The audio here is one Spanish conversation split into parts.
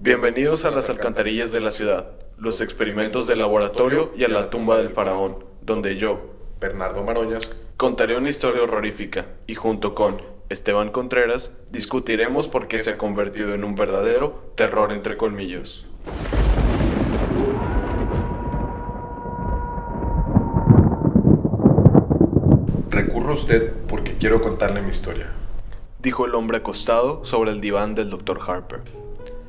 Bienvenidos a las alcantarillas de la ciudad, los experimentos de laboratorio y a la tumba del faraón, donde yo, Bernardo Maroñas, contaré una historia horrorífica y junto con Esteban Contreras discutiremos por qué se ha convertido en un verdadero terror entre colmillos. recurro a usted porque quiero contarle mi historia. Dijo el hombre acostado sobre el diván del Dr. Harper.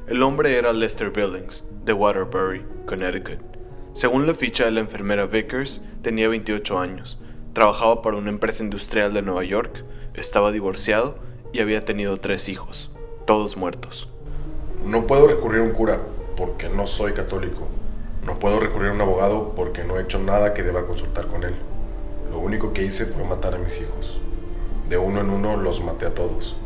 El hombre era Lester Billings, de Waterbury, Connecticut. Según la ficha de la enfermera Vickers, tenía 28 años, trabajaba para una empresa industrial de Nueva York, estaba divorciado y había tenido 3 hijos, todos muertos. No puedo recurrir a un cura porque no soy católico. No puedo recurrir a un abogado porque no he hecho nada que deba consultar con él. Lo único que hice fue matar a mis hijos. De uno en uno los maté a todos.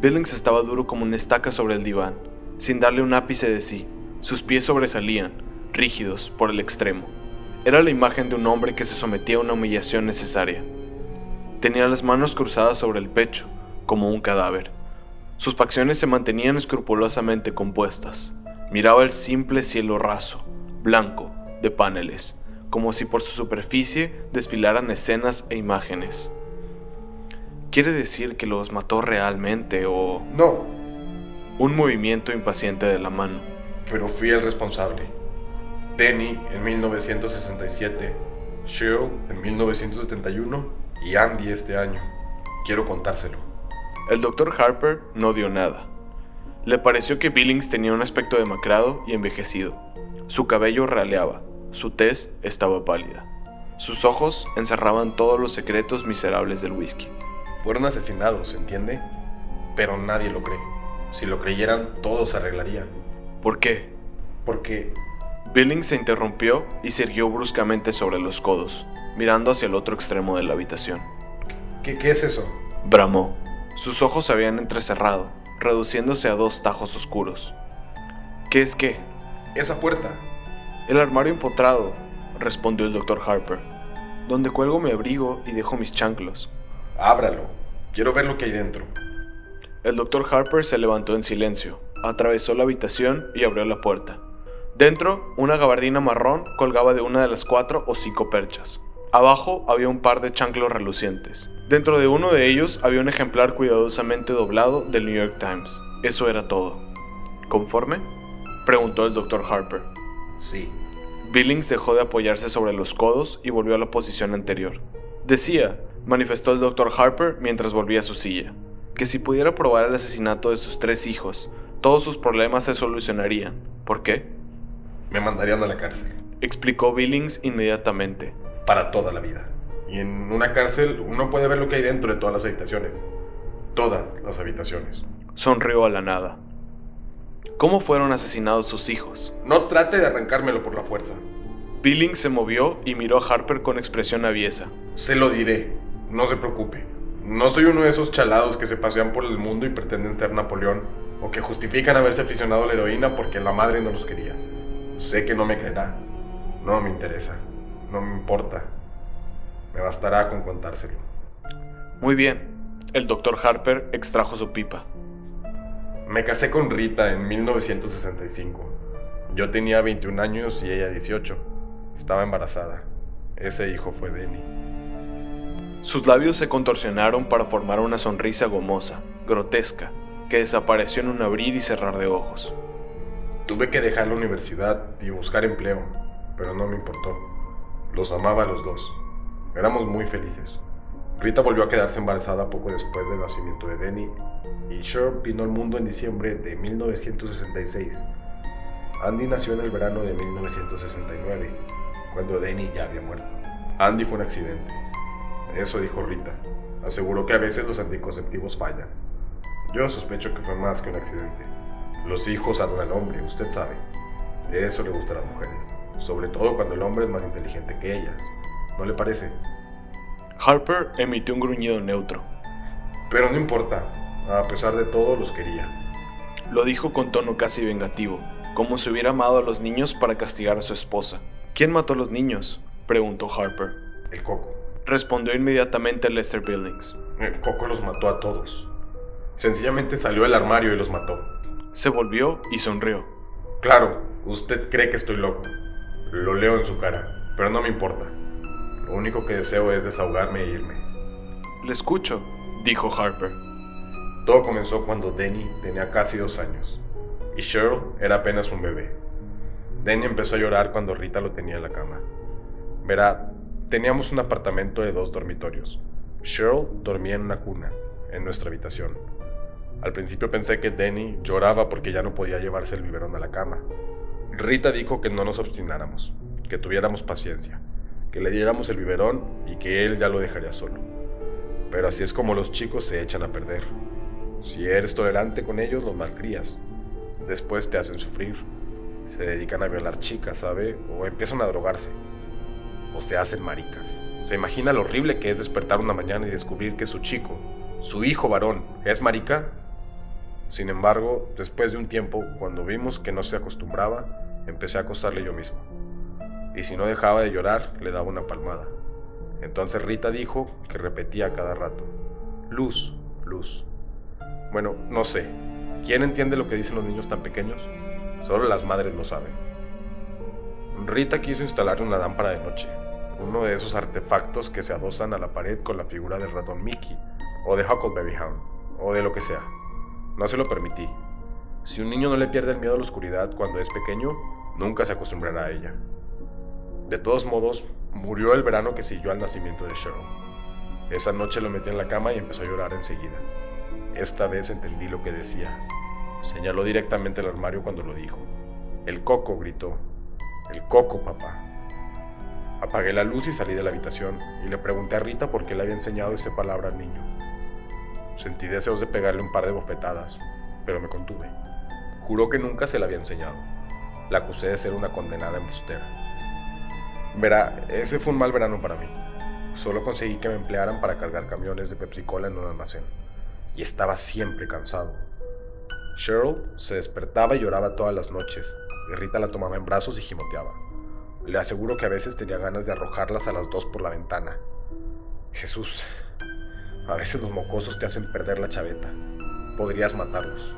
Billings estaba duro como una estaca sobre el diván, sin darle un ápice de sí. Sus pies sobresalían, rígidos por el extremo. Era la imagen de un hombre que se sometía a una humillación necesaria. Tenía las manos cruzadas sobre el pecho, como un cadáver. Sus facciones se mantenían escrupulosamente compuestas. Miraba el simple cielo raso, blanco, de paneles, como si por su superficie desfilaran escenas e imágenes. ¿Quiere decir que los mató realmente o...? No, Un movimiento impaciente de la mano. pero fui el responsable. Denny en 1967, Cheryl en 1971 y Andy este año. Quiero contárselo. El Dr. Harper no dio nada. Le pareció que Billings tenía un aspecto demacrado y envejecido. Su cabello raleaba, su tez estaba pálida. Sus ojos encerraban todos los secretos miserables del whisky. Fueron asesinados, ¿entiende? Pero nadie lo cree. Si lo creyeran, todo se arreglaría. ¿Por qué? Porque Billings se interrumpió y se irguió bruscamente sobre los codos, mirando hacia el otro extremo de la habitación. ¿Qué es eso? Bramó. Sus ojos se habían entrecerrado, reduciéndose a 2 tajos oscuros. ¿Qué es qué? Esa puerta. El armario empotrado, respondió el Dr. Harper, donde cuelgo mi abrigo y dejo mis chanclos. Ábralo. Quiero ver lo que hay dentro. El Dr. Harper se levantó en silencio, atravesó la habitación y abrió la puerta. Dentro, una gabardina marrón colgaba de una de las 4 o 5 perchas. Abajo había un par de chanclos relucientes. Dentro de uno de ellos había un ejemplar cuidadosamente doblado del New York Times. Eso era todo. ¿Conforme?, preguntó el Dr. Harper. Sí. Billings dejó de apoyarse sobre los codos y volvió a la posición anterior. Decía, manifestó el Dr. Harper mientras volvía a su silla, que si pudiera probar el asesinato de sus 3 hijos, todos sus problemas se solucionarían. ¿Por qué?, Me mandarían a la cárcel. explicó Billings inmediatamente. Para toda la vida. Y en una cárcel uno puede ver lo que hay dentro de todas las habitaciones. Todas las habitaciones. Sonrió a la nada. ¿Cómo fueron asesinados sus hijos? No trate de arrancármelo por la fuerza. Billings se movió y miró a Harper con expresión aviesa. Se lo diré. No se preocupe. No soy uno de esos chalados que se pasean por el mundo y pretenden ser Napoleón, o que justifican haberse aficionado a la heroína porque la madre no los quería. Sé que no me creerá. No me interesa. No me importa. Me bastará con contárselo. Muy bien. El Dr. Harper extrajo su pipa. Me casé con Rita en 1965. Yo tenía 21 años y ella 18. Estaba embarazada. Ese hijo fue Denny. Sus labios se contorsionaron para formar una sonrisa gomosa, grotesca, que desapareció en un abrir y cerrar de ojos. Tuve que dejar la universidad y buscar empleo, pero no me importó. Los amaba a los dos. Éramos muy felices. Rita volvió a quedarse embarazada poco después del nacimiento de Denny y Cheryl vino al mundo en diciembre de 1966. Andy nació en el verano de 1969, cuando Denny ya había muerto. Andy fue un accidente. Eso dijo Rita. Aseguró que a veces los anticonceptivos fallan. Yo sospecho que fue más que un accidente. Los hijos atan al hombre, usted sabe. Eso le gusta a las mujeres, sobre todo cuando el hombre es más inteligente que ellas. ¿No le parece? Harper emitió un gruñido neutro. Pero no importa, a pesar de todo los quería. Lo dijo con tono casi vengativo, como si hubiera amado a los niños para castigar a su esposa. ¿Quién mató a los niños?, preguntó Harper. El Coco. Respondió inmediatamente Lester Billings. El Coco los mató a todos. Sencillamente salió del armario y los mató. Se volvió y sonrió. Claro, usted cree que estoy loco. Lo leo en su cara, pero no me importa. Lo único que deseo es desahogarme e irme. Le escucho, dijo Harper. Todo comenzó cuando Denny tenía casi 2 años y Cheryl era apenas un bebé. Denny empezó a llorar cuando Rita lo tenía en la cama. Verá, teníamos un apartamento de 2 dormitorios. Cheryl dormía en una cuna, en nuestra habitación. Al principio pensé que Denny lloraba porque ya no podía llevarse el biberón a la cama. Rita dijo que no nos obstináramos, que tuviéramos paciencia, que le diéramos el biberón y que él ya lo dejaría solo. Pero así es como los chicos se echan a perder. Si eres tolerante con ellos, los malcrías. Después te hacen sufrir. Se dedican a violar chicas, ¿sabe? O empiezan a drogarse. O se hacen maricas. ¿Se imagina lo horrible que es despertar una mañana y descubrir que su chico, su hijo varón, es marica? Sin embargo, después de un tiempo, cuando vimos que no se acostumbraba, empecé a acostarle yo mismo. Y si no dejaba de llorar, le daba una palmada. Entonces Rita dijo que repetía cada rato: Luz, luz. Bueno, no sé. ¿Quién entiende lo que dicen los niños tan pequeños? Solo las madres lo saben. Rita quiso instalar una lámpara de noche, uno de esos artefactos que se adosan a la pared con la figura del ratón Mickey, o de Huckleberry Hound, o de lo que sea. No se lo permití. Si un niño no le pierde el miedo a la oscuridad cuando es pequeño, nunca se acostumbrará a ella. De todos modos, murió el verano que siguió al nacimiento de Cheryl. Esa noche lo metí en la cama y empezó a llorar enseguida. Esta vez entendí lo que decía. Señaló directamente el armario cuando lo dijo. El coco, gritó. El coco, papá. Apagué la luz y salí de la habitación y le pregunté a Rita por qué le había enseñado esa palabra al niño. Sentí deseos de pegarle un par de bofetadas, pero me contuve. Juró que nunca se la había enseñado. La acusé de ser una condenada embustera. Verá, ese fue un mal verano para mí. Solo conseguí que me emplearan para cargar camiones de Pepsi-Cola en un almacén. Y estaba siempre cansado. Cheryl se despertaba y lloraba todas las noches, y Rita la tomaba en brazos y gimoteaba. Le aseguro que a veces tenía ganas de arrojarlas a las 2 por la ventana. Jesús, a veces los mocosos te hacen perder la chaveta. Podrías matarlos.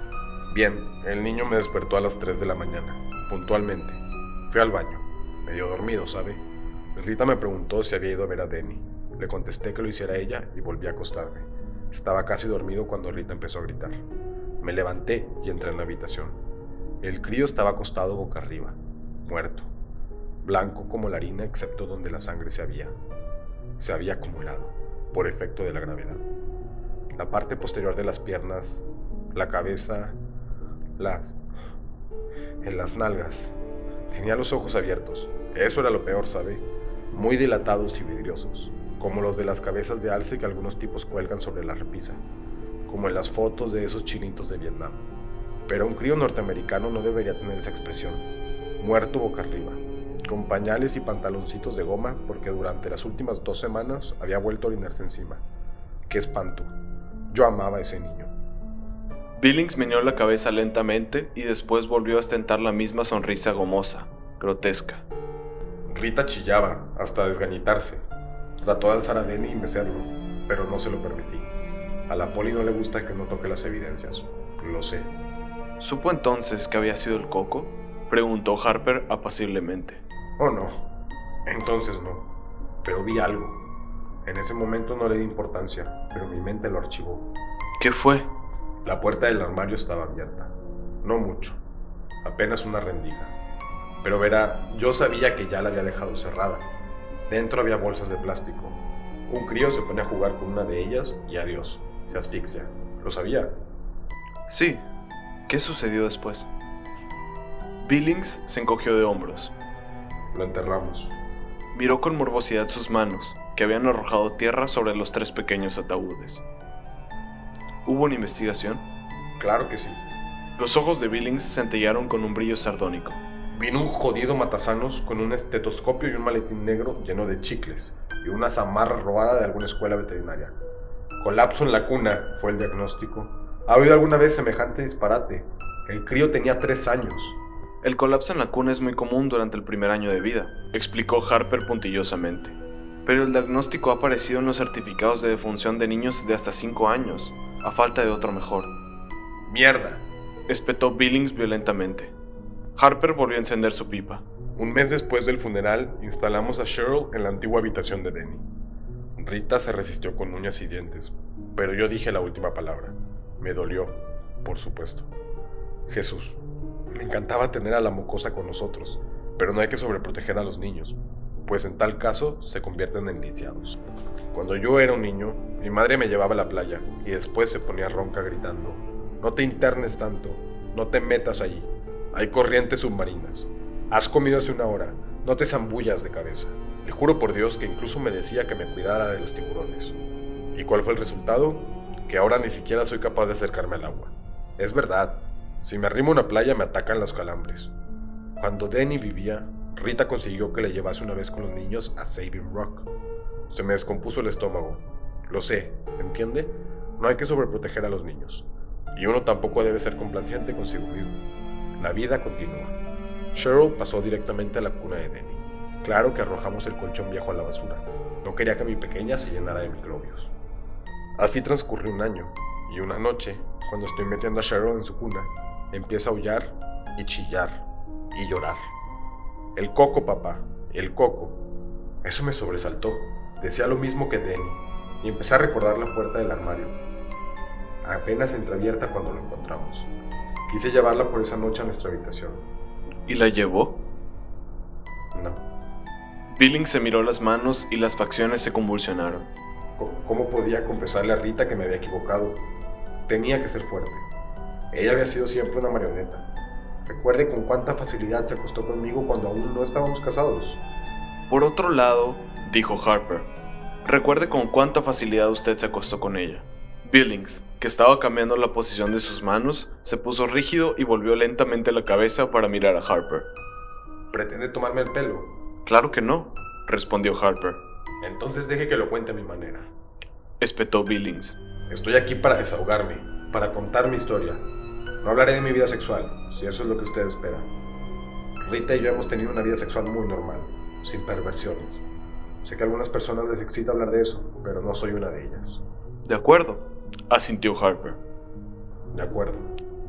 Bien, el niño me despertó a las 3 de la mañana, puntualmente. Fui al baño, medio dormido, ¿sabe? Rita me preguntó si había ido a ver a Denny. Le contesté que lo hiciera ella y volví a acostarme. Estaba casi dormido cuando Rita empezó a gritar. Me levanté y entré en la habitación. El crío estaba acostado boca arriba, muerto, blanco como la harina excepto donde la sangre se había acumulado, por efecto de la gravedad. La parte posterior de las piernas, la cabeza, en las nalgas. Tenía los ojos abiertos. Eso era lo peor, ¿sabe? Muy dilatados y vidriosos, como los de las cabezas de alce que algunos tipos cuelgan sobre la repisa, como en las fotos de esos chinitos de Vietnam. Pero un crío norteamericano no debería tener esa expresión. Muerto boca arriba, con pañales y pantaloncitos de goma porque durante las últimas 2 semanas había vuelto a orinarse encima. ¡Qué espanto! Yo amaba a ese niño. Billings meneó la cabeza lentamente y después volvió a ostentar la misma sonrisa gomosa, grotesca. Rita chillaba hasta desgañitarse. Trató de alzar a Denny y mecerlo, pero no se lo permití. A la poli no le gusta que no toque las evidencias. Lo sé. ¿Supo entonces que había sido el coco?, preguntó Harper apaciblemente. Oh, no. Entonces no. Pero vi algo. En ese momento no le di importancia, pero mi mente lo archivó. ¿Qué fue? La puerta del armario estaba abierta. No mucho. Apenas una rendija. Pero verá, yo sabía que ya la había dejado cerrada. Dentro había bolsas de plástico. Un crío se pone a jugar con una de ellas y adiós, se asfixia. ¿Lo sabía? Sí. ¿Qué sucedió después? Billings se encogió de hombros. Lo enterramos. Miró con morbosidad sus manos, que habían arrojado tierra sobre los 3 pequeños ataúdes. ¿Hubo una investigación? Claro que sí. Los ojos de Billings centellaron con un brillo sardónico. Vino un jodido matasanos con un estetoscopio y un maletín negro lleno de chicles y una zamarra robada de alguna escuela veterinaria. Colapso en la cuna, fue el diagnóstico. ¿Ha oído alguna vez semejante disparate? El crío tenía 3 años. El colapso en la cuna es muy común durante el primer año de vida, explicó Harper puntillosamente. Pero el diagnóstico ha aparecido en los certificados de defunción de niños de hasta 5 años, a falta de otro mejor. ¡Mierda! espetó Billings violentamente. Harper volvió a encender su pipa. Un mes después del funeral, instalamos a Cheryl en la antigua habitación de Denny. Rita se resistió con uñas y dientes, pero yo dije la última palabra. Me dolió, por supuesto. Jesús, me encantaba tener a la mocosa con nosotros, pero no hay que sobreproteger a los niños, pues en tal caso se convierten en lisiados. Cuando yo era un niño, mi madre me llevaba a la playa y después se ponía ronca gritando: no te internes tanto, no te metas allí, hay corrientes submarinas. Has comido hace una hora, no te zambullas de cabeza. Le juro por Dios que incluso me decía que me cuidara de los tiburones. ¿Y cuál fue el resultado? Que ahora ni siquiera soy capaz de acercarme al agua. Es verdad, si me arrimo a una playa me atacan los calambres. Cuando Denny vivía, Rita consiguió que le llevase una vez con los niños a Saving Rock. Se me descompuso el estómago. Lo sé, ¿entiende? No hay que sobreproteger a los niños. Y uno tampoco debe ser complaciente consigo mismo. La vida continúa. Cheryl pasó directamente a la cuna de Denny. Claro que arrojamos el colchón viejo a la basura. No quería que mi pequeña se llenara de microbios. Así transcurrió un año, y una noche, cuando estoy metiendo a Cheryl en su cuna, empieza a aullar y chillar y llorar. El coco, papá, el coco. Eso me sobresaltó. Decía lo mismo que Denny, y empecé a recordar la puerta del armario, apenas entreabierta cuando lo encontramos. Quise llevarla por esa noche a nuestra habitación. ¿Y la llevó? No. Billings se miró las manos y las facciones se convulsionaron. ¿Cómo podía confesarle a Rita que me había equivocado? Tenía que ser fuerte. Ella había sido siempre una marioneta. Recuerde con cuánta facilidad se acostó conmigo cuando aún no estábamos casados. Por otro lado, dijo Harper, recuerde con cuánta facilidad usted se acostó con ella. Billings, que estaba cambiando la posición de sus manos, se puso rígido y volvió lentamente la cabeza para mirar a Harper. ¿Pretende tomarme el pelo? Claro que no, respondió Harper. Entonces deje que lo cuente a mi manera, espetó Billings. Estoy aquí para desahogarme, para contar mi historia. No hablaré de mi vida sexual, si eso es lo que usted espera. Rita y yo hemos tenido una vida sexual muy normal, sin perversiones. Sé que a algunas personas les excita hablar de eso, pero no soy una de ellas. De acuerdo, asintió Harper. De acuerdo,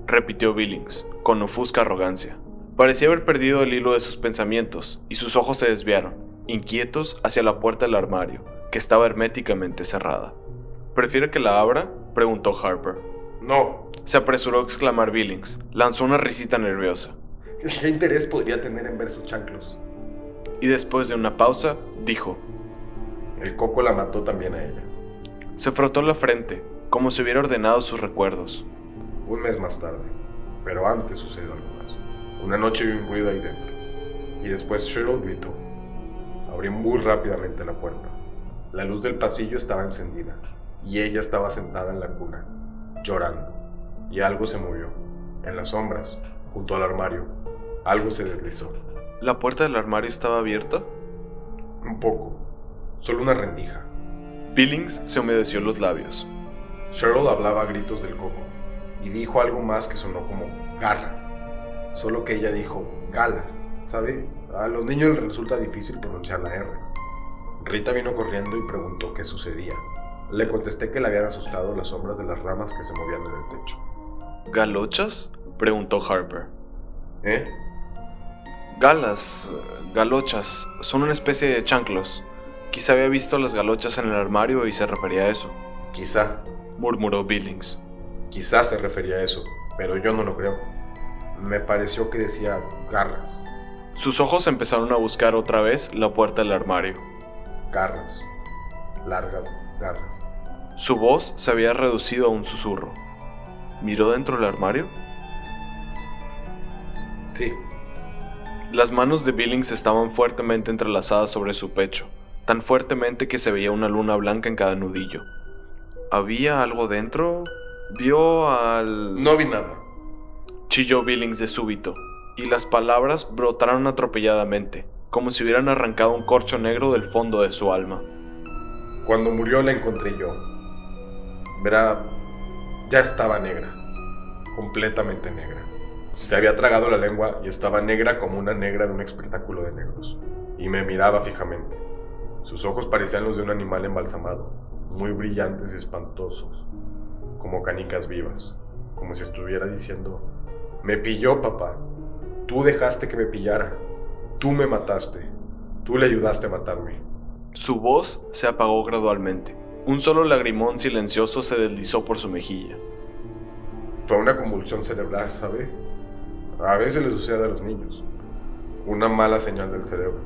repitió Billings, con ofusca arrogancia. Parecía haber perdido el hilo de sus pensamientos, y sus ojos se desviaron, inquietos, hacia la puerta del armario, que estaba herméticamente cerrada. ¿Prefiere que la abra?, preguntó Harper. No, se apresuró a exclamar Billings. Lanzó una risita nerviosa. ¿Qué interés podría tener en ver sus chanclos? Y después de una pausa, dijo: el coco la mató también a ella. Se frotó la frente, como si hubiera ordenado sus recuerdos. Un mes más tarde, pero antes sucedió algo más. Una noche vi un ruido ahí dentro, y después Cheryl gritó. Abrí muy rápidamente la puerta. La luz del pasillo estaba encendida, y ella estaba sentada en la cuna, llorando, y algo se movió. En las sombras, junto al armario, algo se deslizó. ¿La puerta del armario estaba abierta? Un poco, solo una rendija. Billings se humedeció los labios. Cheryl hablaba a gritos del coco, y dijo algo más que sonó como garras. Solo que ella dijo galas, ¿sabe? A los niños les resulta difícil pronunciar la R. Rita vino corriendo y preguntó qué sucedía. Le contesté que le habían asustado las sombras de las ramas que se movían en el techo. ¿Galochas?, preguntó Harper. ¿Eh? Galochas, son una especie de chanclos. Quizá había visto las galochas en el armario y se refería a eso. Quizá, murmuró Billings. Quizá se refería a eso, pero yo no lo creo. Me pareció que decía garras. Sus ojos empezaron a buscar otra vez la puerta del armario. Garras, largas garras. Su voz se había reducido a un susurro. ¿Miró dentro del armario? Sí. Las manos de Billings estaban fuertemente entrelazadas sobre su pecho, tan fuertemente que se veía una luna blanca en cada nudillo. ¿Había algo dentro? ¿Vio al...? No vi nada, chilló Billings de súbito, y las palabras brotaron atropelladamente, como si hubieran arrancado un corcho negro del fondo de su alma. Cuando murió la encontré yo. Verá, ya estaba negra, completamente negra. Se había tragado la lengua y estaba negra como una negra de un espectáculo de negros, y me miraba fijamente. Sus ojos parecían los de un animal embalsamado, muy brillantes y espantosos, como canicas vivas, como si estuviera diciendo: Me pilló, papá. Tú dejaste que me pillara. Tú me mataste. Tú le ayudaste a matarme. Su voz se apagó gradualmente. Un solo lagrimón silencioso se deslizó por su mejilla. Fue una convulsión cerebral, ¿sabe? A veces le sucede a los niños. Una mala señal del cerebro.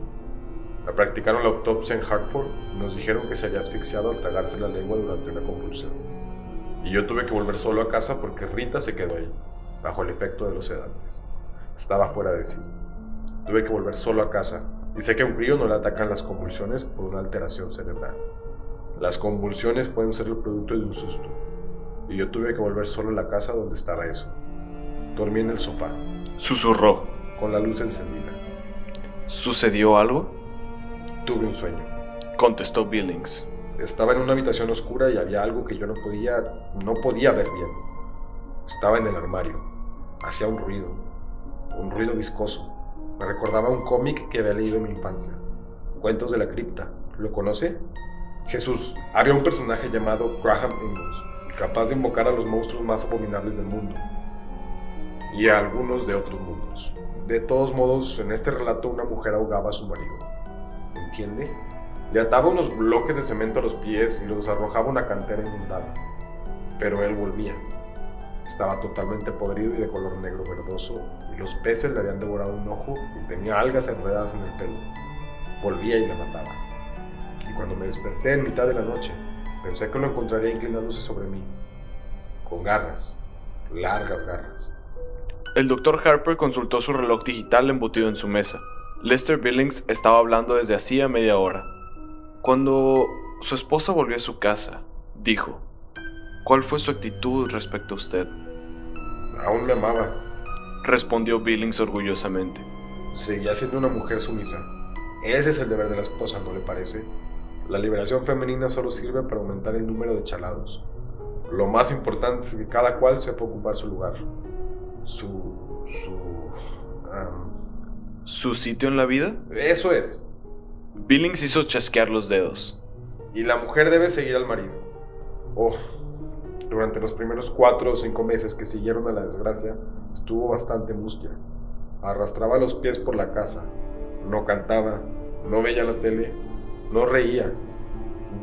Le practicaron la autopsia en Hartford y nos dijeron que se había asfixiado al tragarse la lengua durante una convulsión. Y yo tuve que volver solo a casa porque Rita se quedó ahí, bajo el efecto de los sedantes. Estaba fuera de sí. Tuve que volver solo a casa. Y sé que a un crío no le atacan las convulsiones por una alteración cerebral. Las convulsiones pueden ser el producto de un susto. Y yo tuve que volver solo a la casa donde estaba eso. Dormí en el sofá, Susurró. con la luz encendida. ¿Sucedió algo? Tuve un sueño. Contestó Billings. Estaba en una habitación oscura y había algo que yo no podía ver bien. Estaba en el armario. Hacía un ruido viscoso. Me recordaba un cómic que había leído en mi infancia. Cuentos de la cripta. ¿Lo conoce? Jesús. Había un personaje llamado Graham Ingalls, capaz de invocar a los monstruos más abominables del mundo. Y a algunos de otros mundos. De todos modos, en este relato una mujer ahogaba a su marido. ¿Entiende? Le ataba unos bloques de cemento a los pies y los arrojaba a una cantera inundada. Pero él volvía. Estaba totalmente podrido y de color negro verdoso, y los peces le habían devorado un ojo y tenía algas enredadas en el pelo. Volvía y le mataba. Y cuando me desperté en mitad de la noche, pensé que lo encontraría inclinándose sobre mí, con garras, largas garras. El Dr. Harper consultó su reloj digital embutido en su mesa. Lester Billings estaba hablando desde hacía media hora. Cuando su esposa volvió a su casa, dijo: ¿Cuál fue su actitud respecto a usted? Aún me amaba. Respondió Billings orgullosamente. Seguía siendo una mujer sumisa. Ese es el deber de la esposa, ¿no le parece? La liberación femenina solo sirve para aumentar el número de chalados. Lo más importante es que cada cual sepa ocupar su lugar. ¿Su sitio en la vida? Eso es. Billings hizo chasquear los dedos. Y la mujer debe seguir al marido. Durante los primeros 4 o 5 meses que siguieron a la desgracia, estuvo bastante mustia. Arrastraba los pies por la casa. No cantaba, no veía la tele, no reía.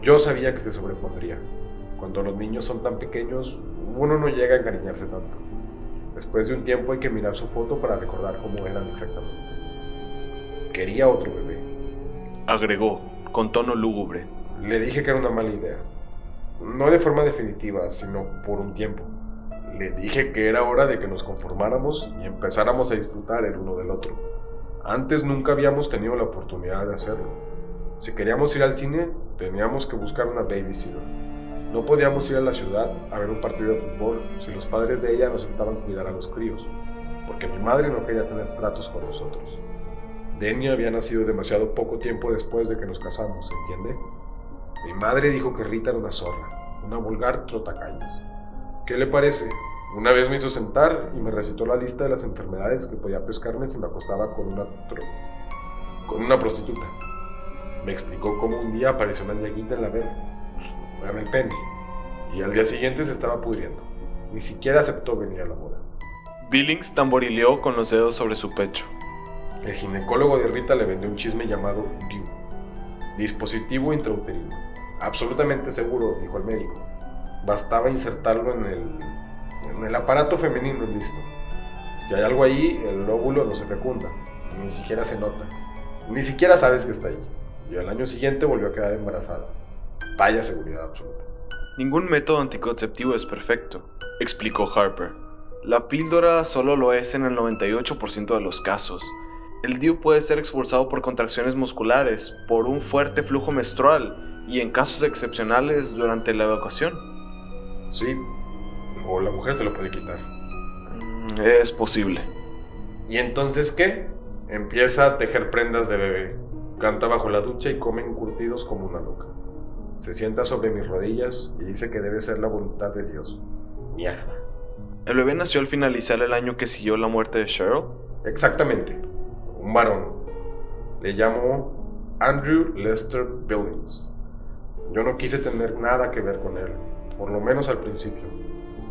Yo sabía que se sobrepondría. Cuando los niños son tan pequeños, uno no llega a encariñarse tanto. Después de un tiempo hay que mirar su foto para recordar cómo eran exactamente. Quería otro bebé. Agregó, con tono lúgubre. Le dije que era una mala idea. No de forma definitiva, sino por un tiempo. Le dije que era hora de que nos conformáramos y empezáramos a disfrutar el uno del otro. Antes nunca habíamos tenido la oportunidad de hacerlo. Si queríamos ir al cine, teníamos que buscar una babysitter. No podíamos ir a la ciudad a ver un partido de fútbol si los padres de ella nos aceptaban cuidar a los críos, porque mi madre no quería tener tratos con nosotros. Denny había nacido demasiado poco tiempo después de que nos casamos, ¿entiende? Mi madre dijo que Rita era una zorra, una vulgar trotacalles. ¿Qué le parece? Una vez me hizo sentar y me recitó la lista de las enfermedades que podía pescarme si me acostaba con una prostituta. Me explicó cómo un día apareció una llaguita en el pene, y al día siguiente se estaba pudriendo. Ni siquiera aceptó venir a la boda. Billings tamborileó con los dedos sobre su pecho. El ginecólogo de Rita le vendió un chisme llamado DIU, dispositivo intrauterino. Absolutamente seguro, dijo el médico. Bastaba insertarlo en el aparato femenino y listo. Si hay algo ahí, el óvulo no se fecunda, ni siquiera se nota, ni siquiera sabes que está ahí. Y al año siguiente volvió a quedar embarazada. Vaya seguridad absoluta. Ningún método anticonceptivo es perfecto, explicó Harper. La píldora solo lo es en el 98% de los casos. El DIU puede ser expulsado por contracciones musculares, por un fuerte flujo menstrual y en casos excepcionales durante la evacuación. Sí, o la mujer se lo puede quitar. Es posible. ¿Y entonces qué? Empieza a tejer prendas de bebé, canta bajo la ducha y come encurtidos como una loca. Se sienta sobre mis rodillas y dice que debe ser la voluntad de Dios. Mierda. ¿El bebé nació al finalizar el año que siguió la muerte de Cheryl? Exactamente. Un varón. Le llamo Andrew Lester Billings. Yo no quise tener nada que ver con él, por lo menos al principio.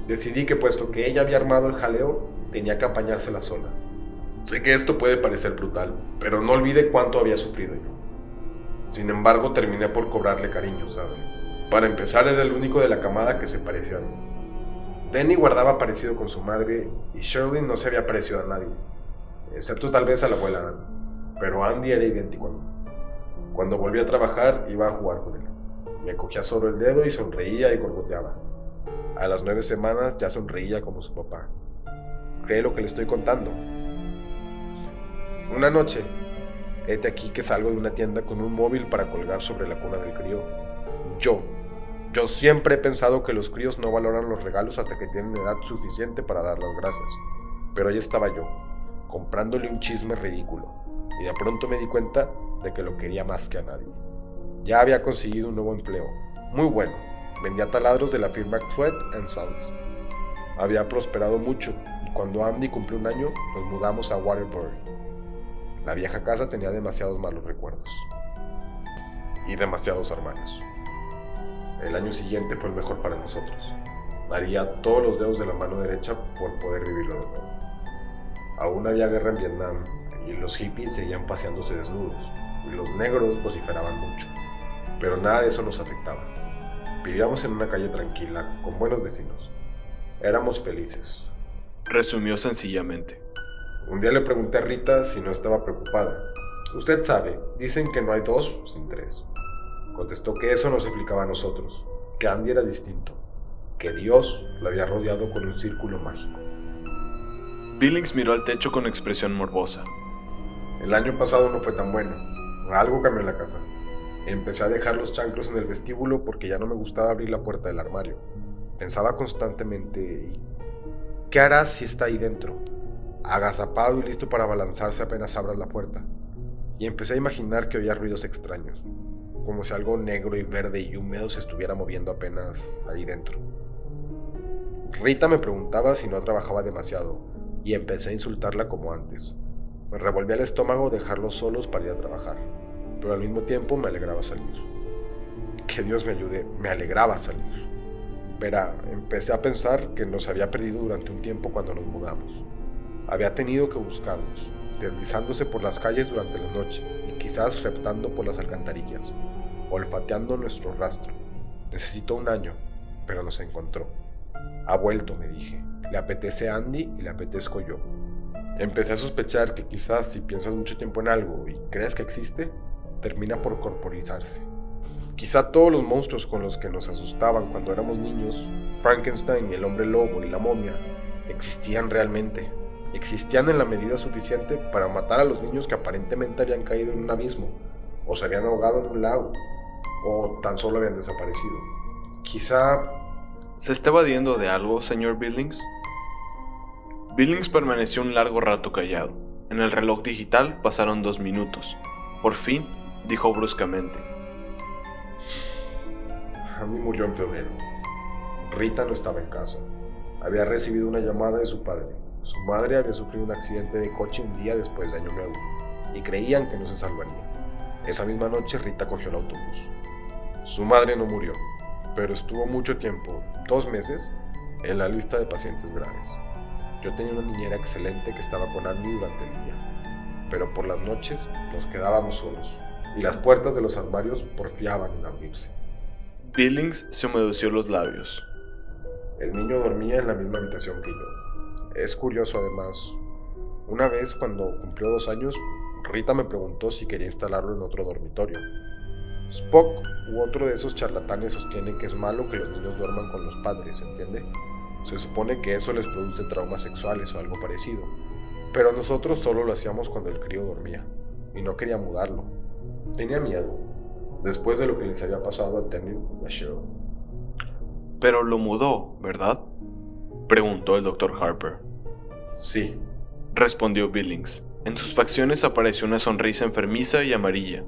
Decidí que puesto que ella había armado el jaleo, tenía que apañársela sola. Sé que esto puede parecer brutal, pero no olvide cuánto había sufrido yo. Sin embargo, terminé por cobrarle cariño, ¿saben? Para empezar, era el único de la camada que se parecía a mí. Danny guardaba parecido con su madre y Shirley no se había parecido a nadie, excepto tal vez a la abuela Ann, pero Andy era idéntico a mí. Cuando volví a trabajar, iba a jugar con él. Me cogía solo el dedo y sonreía y gorgoteaba. A las 9 semanas ya sonreía como su papá. ¿Cree lo que le estoy contando? Una noche, hete aquí que salgo de una tienda con un móvil para colgar sobre la cuna del crío. Yo siempre he pensado que los críos no valoran los regalos hasta que tienen edad suficiente para dar las gracias. Pero ahí estaba yo, comprándole un chisme ridículo, y de pronto me di cuenta de que lo quería más que a nadie. Ya había conseguido un nuevo empleo, muy bueno. Vendía taladros de la firma Sweat & Sons. Había prosperado mucho, y cuando Andy cumplió un año, nos mudamos a Waterbury. La vieja casa tenía demasiados malos recuerdos. Y demasiados armarios. El año siguiente fue el mejor para nosotros. Daría todos los dedos de la mano derecha por poder vivirlo de nuevo. Aún había guerra en Vietnam, y los hippies seguían paseándose desnudos, y los negros vociferaban mucho. Pero nada de eso nos afectaba. Vivíamos en una calle tranquila, con buenos vecinos. Éramos felices. Resumió sencillamente. Un día le pregunté a Rita si no estaba preocupada. Usted sabe, dicen que no hay dos sin tres. Contestó que eso nos explicaba a nosotros, que Andy era distinto, que Dios lo había rodeado con un círculo mágico. Billings miró al techo con expresión morbosa. El año pasado no fue tan bueno. Algo cambió en la casa. Empecé a dejar los chanclos en el vestíbulo porque ya no me gustaba abrir la puerta del armario. Pensaba constantemente, ¿qué harás si está ahí dentro? Agazapado y listo para abalanzarse apenas abras la puerta. Y empecé a imaginar que oía ruidos extraños, como si algo negro y verde y húmedo se estuviera moviendo apenas ahí dentro. Rita me preguntaba si no trabajaba demasiado, y empecé a insultarla como antes. Me revolvía el estómago dejarlos solos para ir a trabajar, pero al mismo tiempo me alegraba salir. Que Dios me ayude, me alegraba salir. Pero empecé a pensar que nos había perdido durante un tiempo cuando nos mudamos. Había tenido que buscarlos, deslizándose por las calles durante la noche y quizás reptando por las alcantarillas, olfateando nuestro rastro. Necesitó un año, pero nos encontró. Ha vuelto, me dije. Le apetece a Andy y le apetezco yo. Empecé a sospechar que quizás si piensas mucho tiempo en algo y crees que existe, termina por corporizarse. Quizá todos los monstruos con los que nos asustaban cuando éramos niños, Frankenstein, el hombre lobo y la momia, existían realmente. Existían en la medida suficiente para matar a los niños que aparentemente habían caído en un abismo, o se habían ahogado en un lago, o tan solo habían desaparecido. Quizá... ¿Se está evadiendo de algo, señor Billings? Billings permaneció un largo rato callado. En el reloj digital pasaron 2 minutos. Por fin, dijo bruscamente. Andy murió en febrero. Rita no estaba en casa. Había recibido una llamada de su padre. Su madre había sufrido un accidente de coche un día después de Año Nuevo, y creían que no se salvaría. Esa misma noche Rita cogió el autobús. Su madre no murió, pero estuvo mucho tiempo, 2 meses, en la lista de pacientes graves. Yo tenía una niñera excelente que estaba con Andy durante el día, pero por las noches nos quedábamos solos, y las puertas de los armarios porfiaban en abrirse. Billings se humedeció los labios. El niño dormía en la misma habitación que yo. Es curioso además, una vez cuando cumplió 2 años, Rita me preguntó si quería instalarlo en otro dormitorio. Spock u otro de esos charlatanes sostienen que es malo que los niños duerman con los padres, ¿entiende? Se supone que eso les produce traumas sexuales o algo parecido, pero nosotros solo lo hacíamos cuando el crío dormía, y no quería mudarlo. Tenía miedo, después de lo que les había pasado a Tenny y a Cheryl. Pero lo mudó, ¿verdad?, preguntó el Dr. Harper. Sí, respondió Billings. En sus facciones apareció una sonrisa enfermiza y amarilla.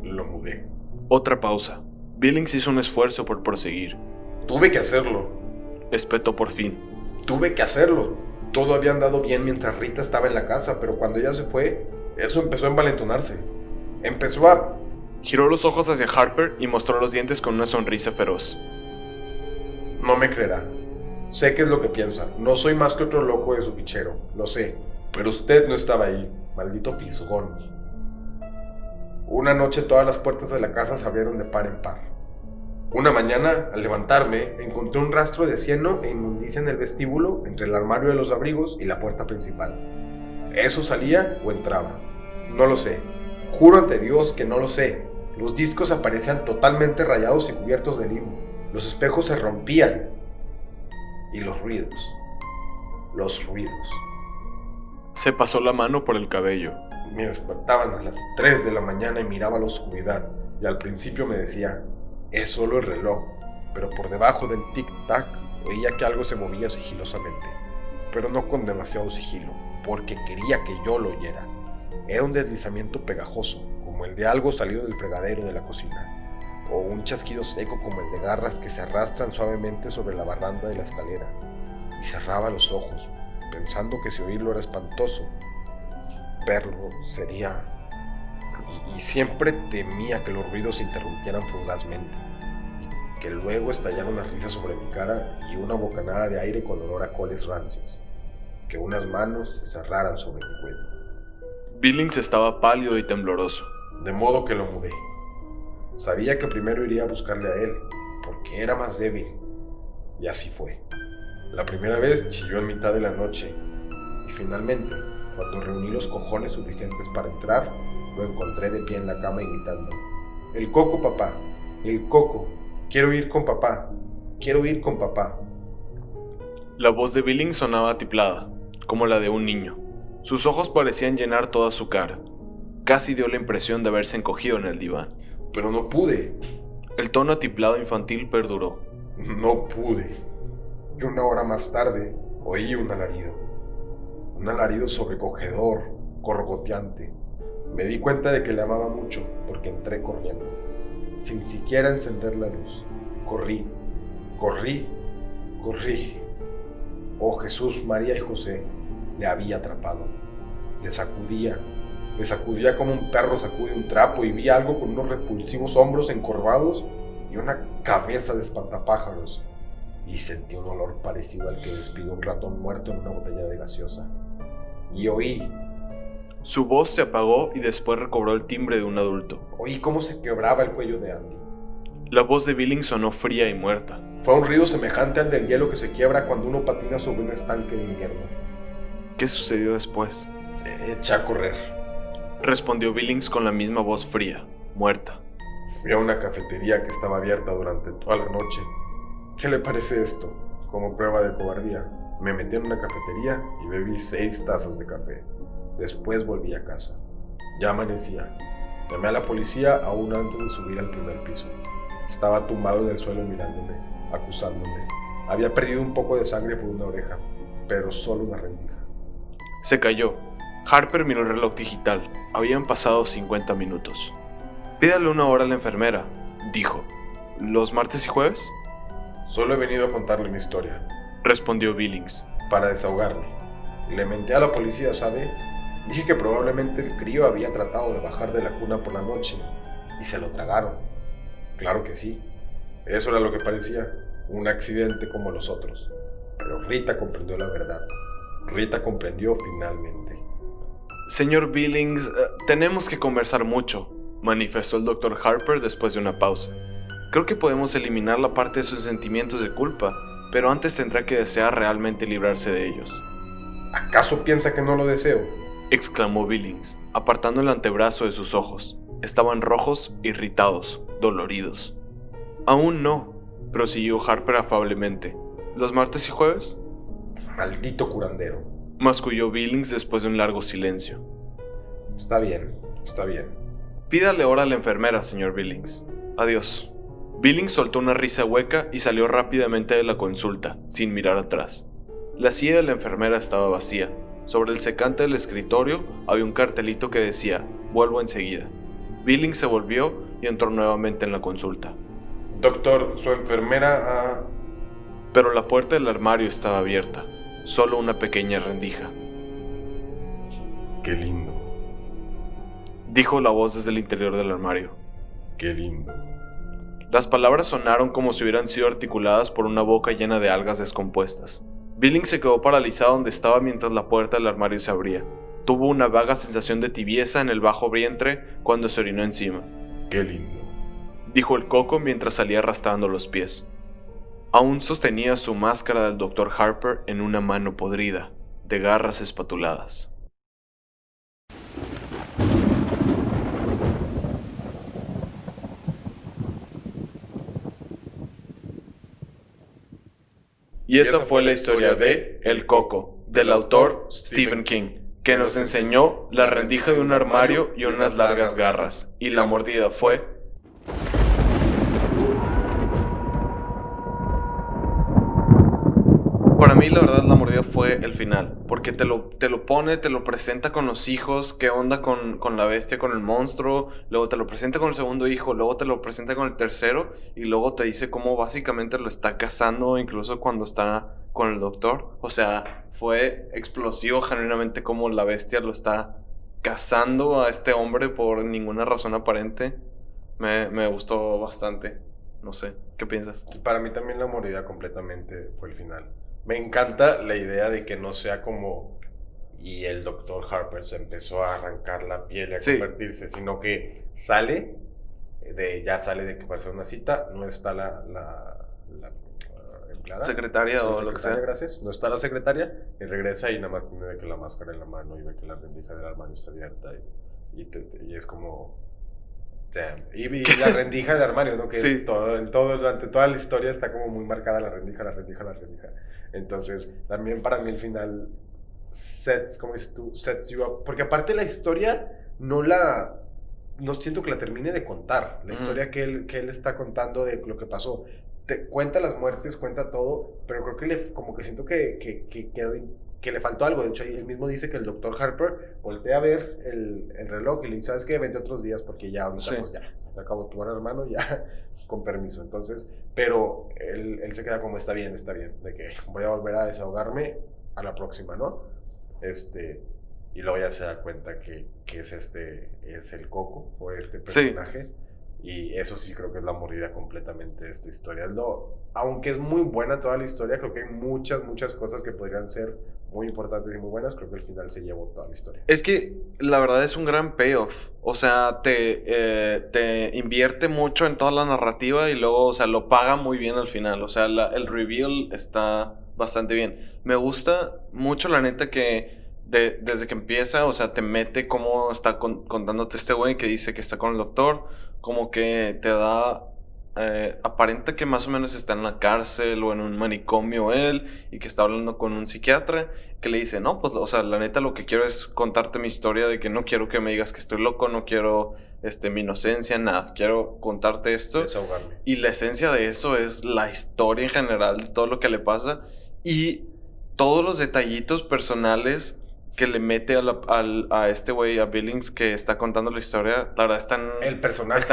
Lo mudé. Otra pausa. Billings hizo un esfuerzo por proseguir. Tuve que hacerlo. Espetó por fin. Tuve que hacerlo. Todo había andado bien mientras Rita estaba en la casa, pero cuando ella se fue, eso empezó a envalentonarse. Empezó a... Giró los ojos hacia Harper y mostró los dientes con una sonrisa feroz. No me creerá. Sé qué es lo que piensa. No soy más que otro loco de su fichero, lo sé. Pero usted no estaba ahí, maldito fisgón. Una noche todas las puertas de la casa se abrieron de par en par. Una mañana, al levantarme, encontré un rastro de cieno e inmundicia en el vestíbulo entre el armario de los abrigos y la puerta principal. ¿Eso salía o entraba? No lo sé. Juro ante Dios que no lo sé. Los discos aparecían totalmente rayados y cubiertos de limo. Los espejos se rompían. Y los ruidos. Los ruidos. Se pasó la mano por el cabello. Me despertaban a las 3 de la mañana y miraba la oscuridad. Y al principio me decía, es solo el reloj. Pero por debajo del tic-tac oía que algo se movía sigilosamente. Pero no con demasiado sigilo, porque quería que yo lo oyera. Era un deslizamiento pegajoso, como el de algo salido del fregadero de la cocina, o un chasquido seco como el de garras que se arrastran suavemente sobre la baranda de la escalera. Y cerraba los ojos, pensando que si oírlo era espantoso, verlo sería... Y siempre temía que los ruidos se interrumpieran fugazmente, y que luego estallara una risa sobre mi cara y una bocanada de aire con olor a coles rancios, que unas manos se cerraran sobre mi cuello. Billings estaba pálido y tembloroso. De modo que lo mudé. Sabía que primero iría a buscarle a él, porque era más débil. Y así fue. La primera vez chilló en mitad de la noche, y finalmente, cuando reuní los cojones suficientes para entrar, lo encontré de pie en la cama y gritando, «El coco, papá, el coco, quiero ir con papá, quiero ir con papá». La voz de Billings sonaba atiplada, como la de un niño. Sus ojos parecían llenar toda su cara. Casi dio la impresión de haberse encogido en el diván. Pero no pude. El tono atiplado infantil perduró. No pude. Y una hora más tarde oí un alarido. Un alarido sobrecogedor, gorgoteante. Me di cuenta de que le amaba mucho porque entré corriendo, sin siquiera encender la luz. Corrí, corrí, corrí. Oh Jesús, María y José, le había atrapado. Le sacudía como un perro sacude un trapo y vi algo con unos repulsivos hombros encorvados y una cabeza de espantapájaros. Y sentí un olor parecido al que despide un ratón muerto en una botella de gaseosa. Y oí. Su voz se apagó y después recobró el timbre de un adulto. Oí cómo se quebraba el cuello de Andy. La voz de Billings sonó fría y muerta. Fue un ruido semejante al del hielo que se quiebra cuando uno patina sobre un estanque de invierno. ¿Qué sucedió después? Eché a correr. Respondió Billings con la misma voz fría, muerta. Fui a una cafetería que estaba abierta durante toda la noche. ¿Qué le parece esto? Como prueba de cobardía, me metí en una cafetería y bebí 6 tazas de café. Después volví a casa. Ya amanecía. Llamé a la policía aún antes de subir al primer piso. Estaba tumbado en el suelo mirándome, acusándome. Había perdido un poco de sangre por una oreja, pero solo una rendija. Se cayó. Harper miró el reloj digital. Habían pasado 50 minutos. Pídale una hora a la enfermera, dijo. ¿Los martes y jueves? Solo he venido a contarle mi historia, respondió Billings. Para desahogarme. Le menté a la policía, ¿sabe? Dije que probablemente el crío había tratado de bajar de la cuna por la noche y se lo tragaron. Claro que sí. Eso era lo que parecía, un accidente como los otros. Pero Rita comprendió la verdad. Rita comprendió finalmente. Señor Billings, tenemos que conversar mucho, manifestó el Dr. Harper después de una pausa. Creo que podemos eliminar la parte de sus sentimientos de culpa, pero antes tendrá que desear realmente librarse de ellos. ¿Acaso piensa que no lo deseo?, exclamó Billings, apartando el antebrazo de sus ojos. Estaban rojos, irritados, doloridos. Aún no, prosiguió Harper afablemente. ¿Los martes y jueves? Maldito curandero, masculló Billings después de un largo silencio. Está bien, está bien. Pídale hora a la enfermera, señor Billings. Adiós. Billings soltó una risa hueca y salió rápidamente de la consulta, sin mirar atrás. La silla de la enfermera estaba vacía. Sobre el secante del escritorio había un cartelito que decía, vuelvo enseguida. Billings se volvió y entró nuevamente en la consulta. Doctor, su enfermera ha... Pero la puerta del armario estaba abierta, solo una pequeña rendija. Qué lindo, dijo la voz desde el interior del armario. Qué lindo. Las palabras sonaron como si hubieran sido articuladas por una boca llena de algas descompuestas. Billings se quedó paralizado donde estaba mientras la puerta del armario se abría. Tuvo una vaga sensación de tibieza en el bajo vientre cuando se orinó encima. Qué lindo, dijo el Coco mientras salía arrastrando los pies. Aún sostenía su máscara del Dr. Harper en una mano podrida, de garras espatuladas. Y esa fue la historia de El Coco, del autor Stephen King, que nos enseñó la rendija de un armario y unas largas garras, y la mordida fue... Para mí, la verdad, la mordida fue el final, porque te lo pone, te lo presenta con los hijos, qué onda con la bestia, con el monstruo, luego te lo presenta con el segundo hijo, luego te lo presenta con el tercero, y luego te dice cómo básicamente lo está cazando, incluso cuando está con el doctor. O sea, fue explosivo genuinamente cómo la bestia lo está cazando a este hombre por ninguna razón aparente. Me gustó bastante. No sé, ¿qué piensas? Para mí también la mordida completamente fue el final. Me encanta la idea de que no sea como y el Dr. Harper se empezó a arrancar la piel y a convertirse, sino que ya sale de que parece una cita, no está la empleada, secretaria o lo que sea. Gracias, no está la secretaria y regresa y nada más tiene de que la máscara en la mano y ve que la rendija del armario está abierta y es como... Damn. Y la rendija del armario, ¿no? Que sí. Es durante toda la historia está como muy marcada la rendija. Entonces, también para mí el final como dices tú, sets you up. Porque aparte la historia no siento que la termine de contar. La historia que él está contando de lo que pasó. Te cuenta las muertes, cuenta todo, pero creo que como que siento que le faltó algo. De hecho, él mismo dice que el Dr. Harper voltea a ver el reloj y le dice, ¿sabes qué? Vente otros días porque ya ahorita pues ya se acabó tu hermano, ya con permiso. Entonces, pero él se queda como está bien, de que voy a volver a desahogarme a la próxima, ¿no? Y luego ya se da cuenta que es el Coco, o este personaje. Sí. Y eso sí creo que es la mordida completamente de esta historia. Aunque es muy buena toda la historia, creo que hay muchas cosas que podrían ser muy importantes y muy buenas. Creo que al final se llevó toda la historia. Es que la verdad es un gran payoff. O sea, te invierte mucho en toda la narrativa y luego, o sea, lo paga muy bien al final. O sea, el reveal está bastante bien. Me gusta mucho, la neta, que desde que empieza, o sea, te mete cómo está contándote este güey que dice que está con el doctor, como que te da, aparenta que más o menos está en la cárcel o en un manicomio él, y que está hablando con un psiquiatra, que le dice, no, pues, o sea, la neta lo que quiero es contarte mi historia, de que no quiero que me digas que estoy loco, no quiero, mi inocencia, nada, quiero contarte esto. Desahogarme. Y la esencia de eso es la historia en general, de todo lo que le pasa, y todos los detallitos personales que le mete a este güey, a Billings, que está contando la historia, la verdad están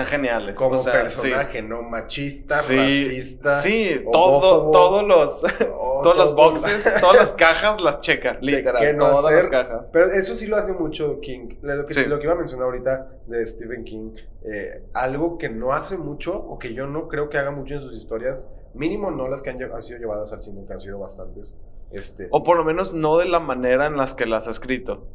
geniales. Como personaje, ¿no? Machista, racista, sí, todos los boxes, todas las cajas las checa, literal, todas las cajas. Pero eso sí lo hace mucho King. Lo que iba a mencionar ahorita de Stephen King, algo que no hace mucho, o que yo no creo que haga mucho en sus historias, mínimo no las que han sido llevadas al cine, que han sido bastantes. O por lo menos no de la manera en las que las ha escrito.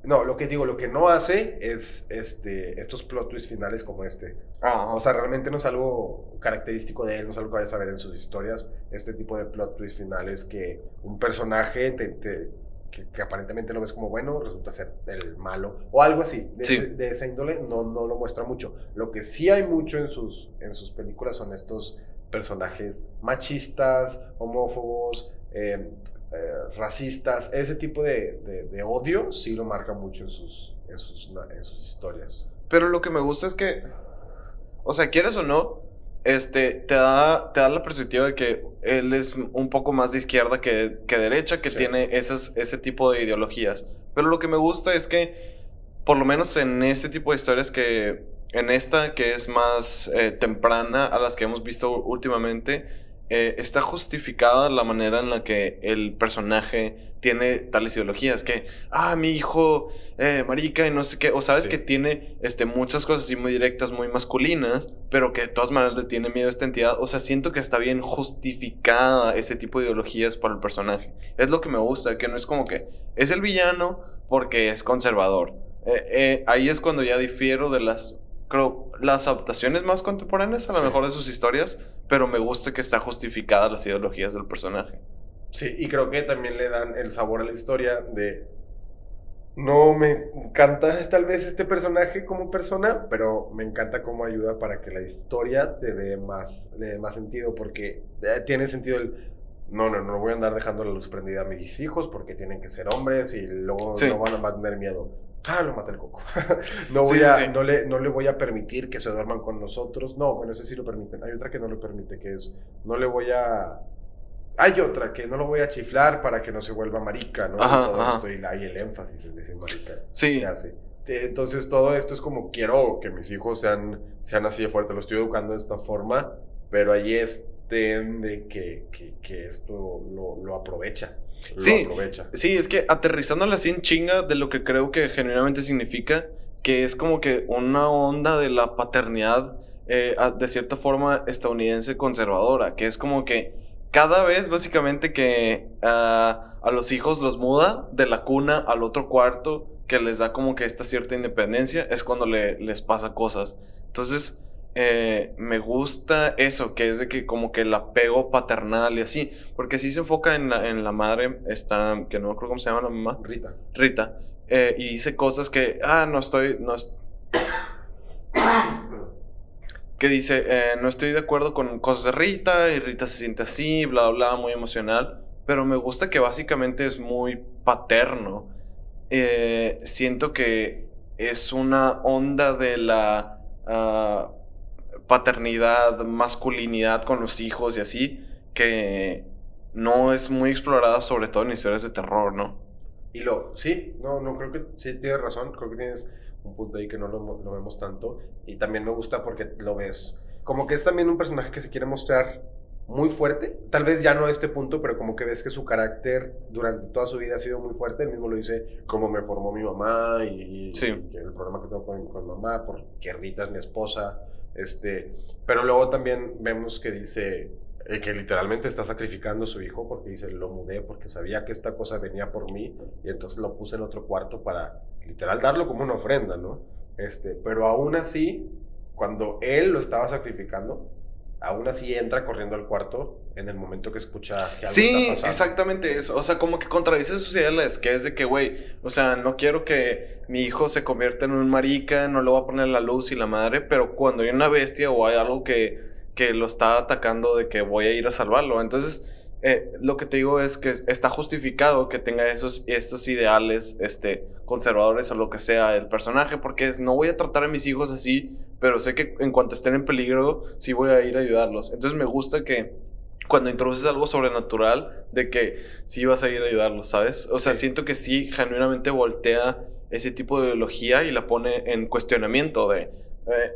No, lo que no hace es estos plot twists finales como este. O sea, realmente no es algo característico de él, no es algo que vayas a ver en sus historias. Este tipo de plot twists finales que un personaje que aparentemente lo ves como bueno, resulta ser el malo o algo así. De esa índole no lo muestra mucho. Lo que sí hay mucho en sus películas son estos personajes machistas, homófobos, racistas. Ese tipo de odio sí lo marca mucho en sus historias. Pero lo que me gusta es que, o sea, quieres o no, te da la perspectiva de que él es un poco más de izquierda que derecha, que tiene ese tipo de ideologías. Pero lo que me gusta es que, por lo menos en este tipo de historias, que en esta que es más temprana a las que hemos visto últimamente, está justificada la manera en la que el personaje tiene tales ideologías, que, mi hijo, marica, y no sé qué, o sabes Sí. que tiene muchas cosas así muy directas, muy masculinas, pero que de todas maneras le tiene miedo a esta entidad. O sea, siento que está bien justificada ese tipo de ideologías para el personaje. Es lo que me gusta, que no es como que es el villano porque es conservador. Ahí es cuando ya difiero de las adaptaciones más contemporáneas, a lo Sí. mejor, de sus historias, pero me gusta que está justificada las ideologías del personaje. Sí, y creo que también le dan el sabor a la historia de... No me encanta tal vez este personaje como persona, pero me encanta cómo ayuda para que la historia le dé más sentido, porque tiene sentido el... No voy a andar dejando la luz prendida a mis hijos porque tienen que ser hombres y luego Sí. no van a tener miedo. Lo maté el coco. Sí. No le voy a permitir que se duerman con nosotros. No, bueno, ese sí lo permiten. Hay otra que no lo permite, que es, no le voy a... Hay otra que no lo voy a chiflar para que no se vuelva marica, ¿no? Ajá, Y todo ajá. esto, y hay el énfasis en decir marica. Sí. Que hace. Entonces todo esto es como, quiero que mis hijos sean así de fuerte, lo estoy educando de esta forma, pero ahí de que esto lo aprovecha. Sí. Lo aprovecha. Sí, es que aterrizándole así en chinga de lo que creo que genuinamente significa, que es como que una onda de la paternidad, de cierta forma estadounidense conservadora, que es como que cada vez básicamente que a los hijos los muda de la cuna al otro cuarto, que les da como que esta cierta independencia, es cuando les pasa cosas. Entonces, me gusta eso, que es de que como que el apego paternal y así, porque sí se enfoca en la madre, esta, que no me acuerdo cómo se llama la mamá, Rita, y dice cosas que, que dice, no estoy de acuerdo con cosas de Rita, y Rita se siente así, bla, bla, muy emocional, pero me gusta que básicamente es muy paterno. Siento que es una onda de la paternidad, masculinidad con los hijos y así, que no es muy explorada, sobre todo en historias de terror, ¿no? Sí, no, creo que sí tienes razón, creo que tienes un punto ahí que no lo vemos tanto, y también me gusta porque lo ves, como que es también un personaje que se quiere mostrar muy fuerte, tal vez ya no a este punto, pero como que ves que su carácter durante toda su vida ha sido muy fuerte, él mismo lo dice, cómo me formó mi mamá, Sí. y el problema que tengo con mamá, porque Rita es mi esposa, pero luego también vemos que dice... que literalmente está sacrificando a su hijo porque dice, lo mudé porque sabía que esta cosa venía por mí y entonces lo puse en otro cuarto para literal darlo como una ofrenda, ¿no? Pero aún así, cuando él lo estaba sacrificando, aún así entra corriendo al cuarto en el momento que escucha que algo Sí, está pasando. exactamente eso. O sea, como que contradice sus ideales, que es de que, güey, o sea, no quiero que mi hijo se convierta en un marica, no le voy a poner la luz y la madre, pero cuando hay una bestia o hay algo que lo está atacando, de que voy a ir a salvarlo. Entonces, lo que te digo es que está justificado que tenga estos ideales conservadores o lo que sea el personaje, porque no voy a tratar a mis hijos así, pero sé que en cuanto estén en peligro, sí voy a ir a ayudarlos. Entonces me gusta que cuando introduces algo sobrenatural, de que sí vas a ir a ayudarlos, ¿sabes? O sea, Sí. siento que sí genuinamente voltea ese tipo de ideología y la pone en cuestionamiento de...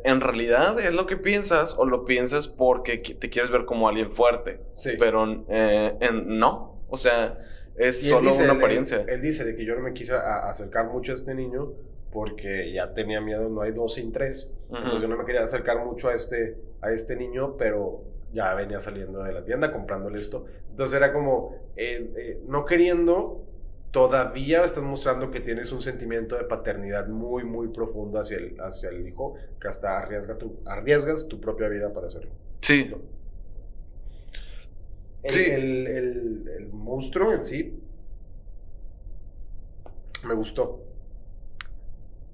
¿en realidad es lo que piensas o lo piensas porque te quieres ver como alguien fuerte? Sí. Pero no, o sea, es Y solo una apariencia. Él dice de que yo no me quise acercar mucho a este niño porque ya tenía miedo, no hay dos sin tres. Entonces yo no me quería acercar mucho a este niño, pero ya venía saliendo de la tienda comprándole esto. Entonces era como, no queriendo, todavía estás mostrando que tienes un sentimiento de paternidad muy, muy profundo hacia el hijo, que hasta arriesgas tu propia vida para hacerlo. Sí. ¿No? Sí. El monstruo en sí me gustó.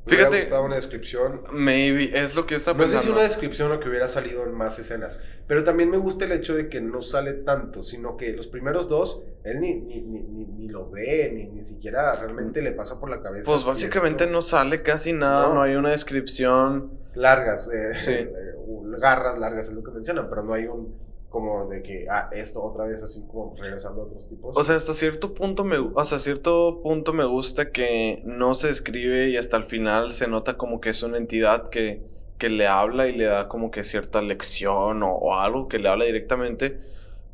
Me Fíjate, hubiera gustado una descripción. Maybe, es lo que está No sé pensando. si una descripción o que hubiera salido en más escenas, pero también me gusta el hecho de que no sale tanto, sino que los primeros dos, él ni lo ve, ni siquiera realmente le pasa por la cabeza. Pues básicamente no sale casi nada, no hay una descripción. Largas, Sí. garras largas es lo que mencionan, pero no hay como de que, esto otra vez así como regresando a otros tipos. O sea, hasta cierto punto me gusta que no se describe y hasta el final se nota como que es una entidad que le habla y le da como que cierta lección o algo que le habla directamente.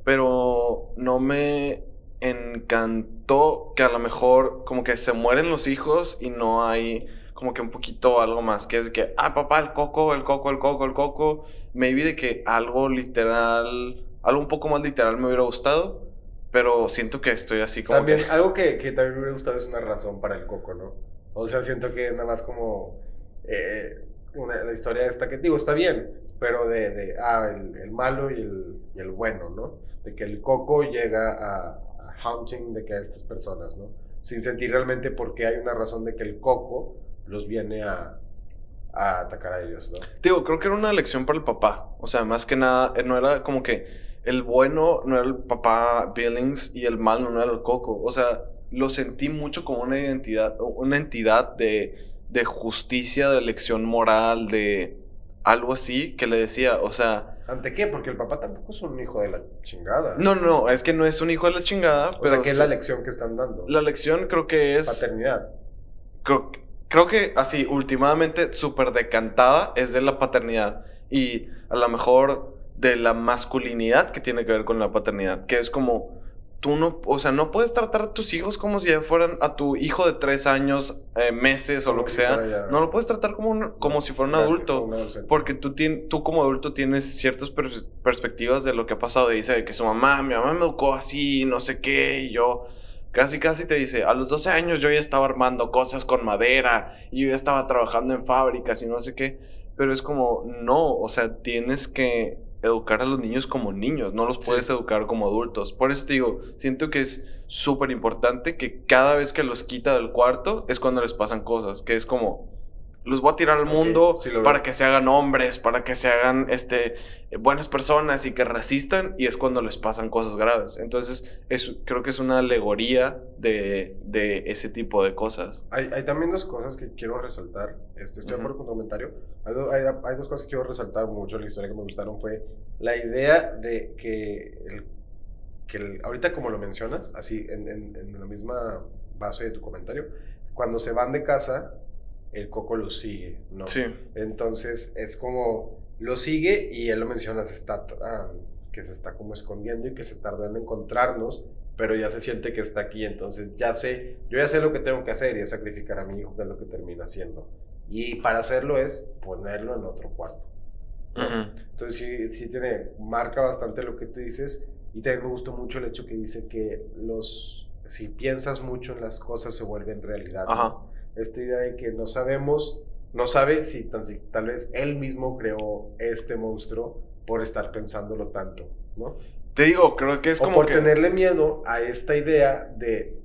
pero no me encantó que a lo mejor como que se mueren los hijos y no hay como que un poquito algo más, que es de que, papá, el coco, el coco, el coco, el coco, maybe de que algo literal, algo un poco más literal me hubiera gustado, pero siento que estoy así como También, que... algo que también me hubiera gustado es una razón para el coco, ¿no? O sea, siento que nada más como la historia esta que digo, está bien, pero el malo y el bueno, ¿no? De que el coco llega a haunting de que a estas personas, ¿no? Sin sentir realmente por qué hay una razón de que el coco los viene a atacar a ellos, ¿no? Digo, creo que era una lección para el papá. O sea, más que nada, no era como que el bueno no era el papá Billings y el malo no era el Coco. O sea, lo sentí mucho como una entidad de justicia, de lección moral, de algo así que le decía. O sea, ¿Ante qué? Porque el papá tampoco es un hijo de la chingada. no, es que no es un hijo de la chingada, O pero sea, ¿qué es la lección que están dando? la lección creo que es... Paternidad. Creo que así, últimamente, súper decantada es de la paternidad y a lo mejor de la masculinidad que tiene que ver con la paternidad, que es como, tú no, o sea, no puedes tratar a tus hijos como si ya fueran a tu hijo de 3 años, meses o Como lo que si sea, fuera ya- no lo puedes tratar como si fuera un Grande, adulto, un adolescente. porque tú como adulto tienes ciertas perspectivas de lo que ha pasado, y dice de que mi mamá me educó así, no sé qué, y yo... Casi te dice, a los 12 años yo ya estaba armando cosas con madera y yo ya estaba trabajando en fábricas y no sé qué, pero es como, no, o sea, tienes que educar a los niños como niños, no los puedes Sí. educar como adultos. Por eso te digo, siento que es súper importante que cada vez que los quita del cuarto es cuando les pasan cosas, que es como, los voy a tirar al mundo sí lo veo. para que se hagan hombres, para que se hagan buenas personas y que resistan, y es cuando les pasan cosas graves. Entonces, creo que es una alegoría de ese tipo de cosas. Hay también dos cosas que quiero resaltar. Estoy de acuerdo con tu comentario. Hay dos cosas que quiero resaltar mucho en la historia que me gustaron. Fue la idea de ahorita como lo mencionas, así en la misma base de tu comentario, cuando se van de casa, el coco lo sigue, ¿no? Sí. Entonces es como, lo sigue y él lo menciona, que se está como escondiendo y que se tardó en encontrarnos, pero ya se siente que está aquí, entonces yo ya sé lo que tengo que hacer y es sacrificar a mi hijo, que es lo que termina haciendo. Y para hacerlo es ponerlo en otro cuarto, ¿no? Ujú. Entonces sí marca bastante lo que tú dices, y también me gustó mucho el hecho que dice que si piensas mucho en las cosas se vuelven realidad, ¿no? Ajá. Esta idea de que no sabe si tal vez él mismo creó este monstruo por estar pensándolo tanto, ¿no? Te digo, creo que es O como por que... tenerle miedo a esta idea de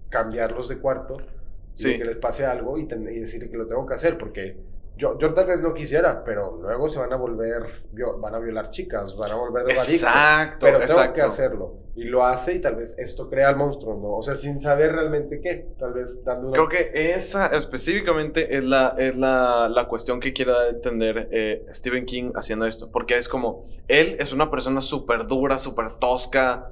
cambiarlos de cuarto y de Sí. que les pase algo y decirle que lo tengo que hacer, porque yo tal vez no quisiera, pero luego se van a violar chicas, van a volver drogadictos. Exacto, Pero tengo exacto. que hacerlo. Y lo hace y tal vez esto crea al monstruo, ¿no? O sea, sin saber realmente qué. Tal vez dando una... Creo que esa específicamente es la cuestión que quiere dar a entender Stephen King haciendo esto. Porque es como, él es una persona súper dura, súper tosca,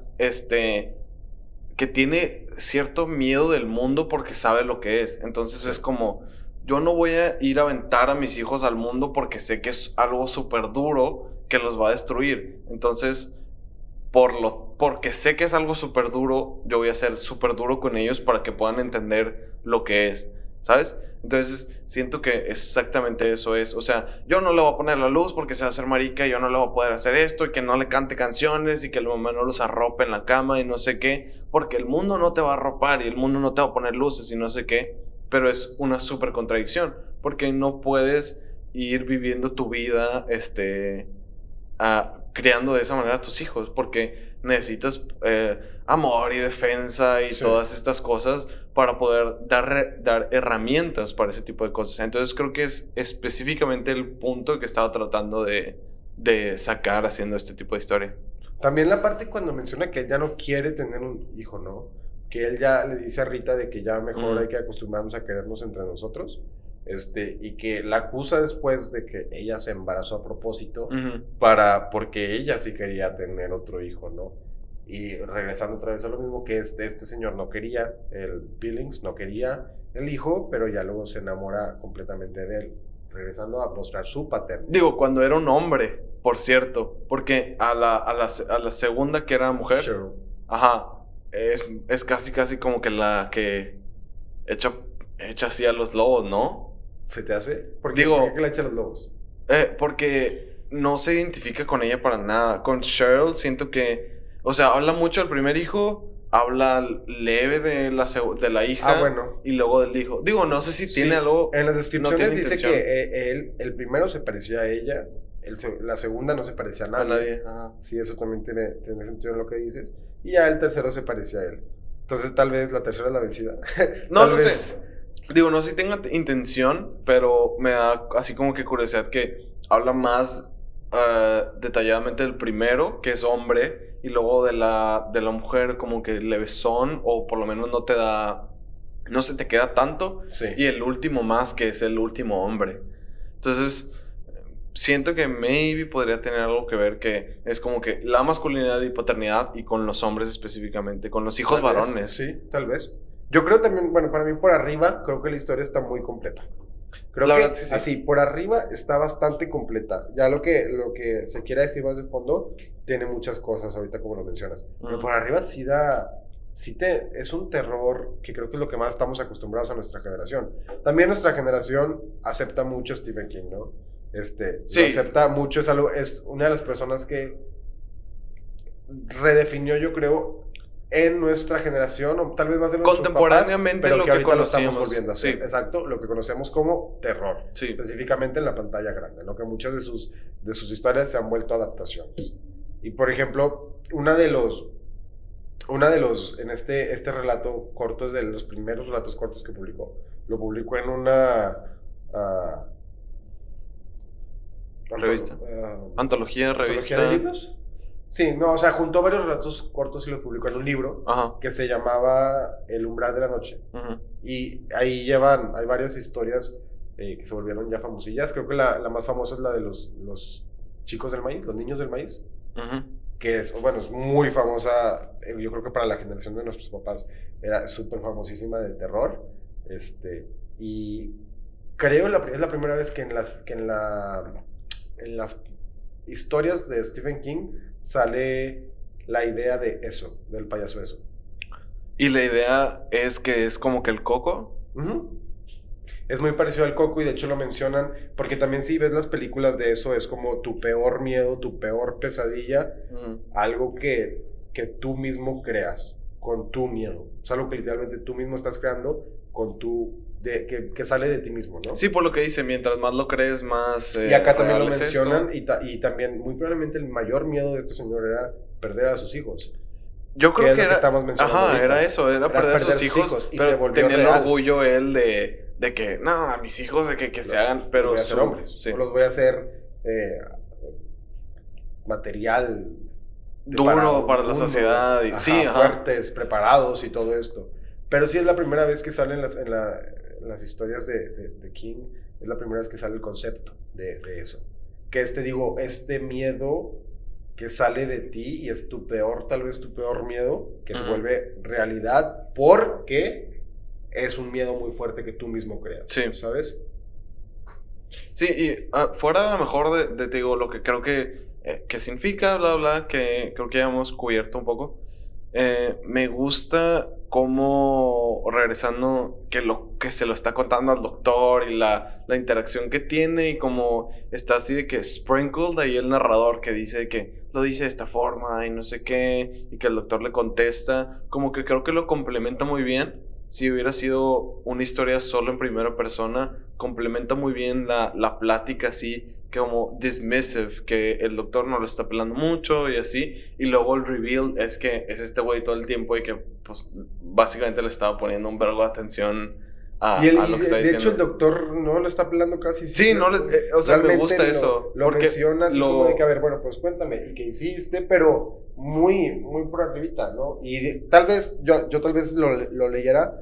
que tiene cierto miedo del mundo porque sabe lo que es. Entonces Sí. es como, yo no voy a ir a aventar a mis hijos al mundo porque sé que es algo súper duro que los va a destruir. Entonces... porque sé que es algo súper duro, yo voy a ser súper duro con ellos para que puedan entender lo que es, ¿sabes? Entonces siento que exactamente eso es. O sea, yo no le voy a poner la luz porque se va a hacer marica, yo no le voy a poder hacer esto, y que no le cante canciones, y que la mamá no los arrope en la cama y no sé qué, porque el mundo no te va a arropar y el mundo no te va a poner luces y no sé qué. Pero es una súper contradicción, porque no puedes ir viviendo tu vida, criando de esa manera a tus hijos, porque necesitas amor y defensa y Sí. todas estas cosas para poder dar herramientas para ese tipo de cosas. Entonces creo que es específicamente el punto que estaba tratando de sacar haciendo este tipo de historia. También la parte cuando menciona que él ya no quiere tener un hijo, ¿no? Que él ya le dice a Rita de que ya mejor hay que acostumbrarnos a querernos entre nosotros. Y que la acusa después de que ella se embarazó a propósito porque ella sí quería tener otro hijo, ¿no? Y regresando otra vez a lo mismo, que este señor no quería, el Billings no quería el hijo, pero ya luego se enamora completamente de él. regresando a mostrar su paternidad. Digo, cuando era un hombre, por cierto, porque a la segunda que era mujer, Cheryl. ajá, es casi como que la que echa así a los lobos, ¿no? ¿Se te hace? ¿Por Digo- qué le echa los lobos? Porque no se identifica con ella para nada. Con Cheryl siento que, o sea, habla mucho del primer hijo, habla leve de la hija, Bueno. y luego del hijo. Digo, no sé si tiene Sí, algo. en las no descripciones tiene dice intención. que el primero se parecía a ella, la segunda no se parecía a nadie. A nadie. Ajá. Sí, eso también tiene sentido en lo que dices. Y ya el tercero se parecía a él. Entonces tal vez la tercera es la vencida. No, Tal no vez- sé. Digo, no sé si tenga intención, pero me da así como que curiosidad que habla más detalladamente del primero, que es hombre, y luego de la mujer como que levesón, o por lo menos no se te queda tanto, Sí. y el último más, que es el último hombre. Entonces, siento que maybe podría tener algo que ver, que es como que la masculinidad y paternidad, y con los hombres específicamente, con los hijos Tal vez, varones. Sí, tal vez. Yo creo también, bueno, para mí por arriba, creo que la historia está muy completa. Creo La que verdad, sí, sí. así, por arriba está bastante completa. Ya lo que se quiera decir más de fondo, tiene muchas cosas ahorita como lo mencionas. Pero por arriba es un terror que creo que es lo que más estamos acostumbrados a nuestra generación. También nuestra generación acepta mucho Stephen King, ¿no? Sí. Lo acepta mucho, es una de las personas que redefinió, yo creo, en nuestra generación, o tal vez más de nuestros Contemporáneamente papás, pero lo que que ahorita lo estamos conocíamos. volviendo a hacer. Sí. Exacto, lo que conocemos como terror, Sí. específicamente en la pantalla grande, ¿no? Que muchas de sus historias se han vuelto adaptaciones. Y por ejemplo, una de los en este relato corto es de los primeros relatos cortos que publicó. Lo publicó en una Revista. Antología, revista. ¿Antología de libros? Sí, no, o sea, juntó varios relatos cortos y los publicó en un libro Ajá. que se llamaba El umbral de la noche. Ujú. Y hay varias historias que se volvieron ya famosillas. Creo que la más famosa es la de los chicos del maíz, los niños del maíz, Ujú. que es muy famosa. Yo creo que para la generación de nuestros papás era súper famosísima, de terror. Y creo es la primera vez que en las historias de Stephen King sale la idea de eso, del payaso eso. Y la idea es que es como que el coco. Ujú. Es muy parecido al Coco y de hecho lo mencionan porque también si ves las películas de eso es como tu peor miedo, tu peor pesadilla, Ujú. algo que tú mismo creas con tu miedo. Es algo que literalmente tú mismo estás creando con que sale de ti mismo, ¿no? Sí, por lo que dice, mientras más lo crees, más. Y acá también lo real es mencionan esto. y también muy probablemente el mayor miedo de este señor era perder a sus hijos. Yo que creo es que lo que era. estamos mencionando Ajá, ahorita. era eso, era perder a sus hijos, y se pero volvió tenía el real. orgullo él de que, no, a mis hijos de que se hagan, pero los voy a hacer hombres, sí. o los voy a hacer material Duro para la mundo, sociedad. ajá, Sí, ajá. fuertes, preparados y todo esto. Pero sí es la primera vez que sale en las historias de King, es la primera vez que sale el concepto de eso. Que este miedo que sale de ti y es tal vez tu peor miedo, que se vuelve realidad porque es un miedo muy fuerte que tú mismo creas, Sí. ¿sabes? Sí, y fuera a lo mejor te digo, lo que creo que significa, bla, bla, que creo que ya hemos cubierto un poco. Me gusta cómo, regresando, que se lo está contando al doctor y la interacción que tiene y como está así de que sprinkled ahí el narrador que dice que lo dice de esta forma y no sé qué, y que el doctor le contesta, como que creo que lo complementa muy bien. Si hubiera sido una historia solo en primera persona, complementa muy bien la plática así, como dismissive, que el doctor no lo está pelando mucho y así, y luego el reveal es que es este güey todo el tiempo y que pues básicamente le estaba poniendo un vergo de atención a lo que está de diciendo. hecho el doctor no lo está apelando casi. Sí, no, o sea, me gusta eso. Lo porque menciona así como de que, a ver, bueno, pues cuéntame, ¿y qué hiciste? Pero muy, muy por arribita, ¿no? Y tal vez, yo tal vez lo leyera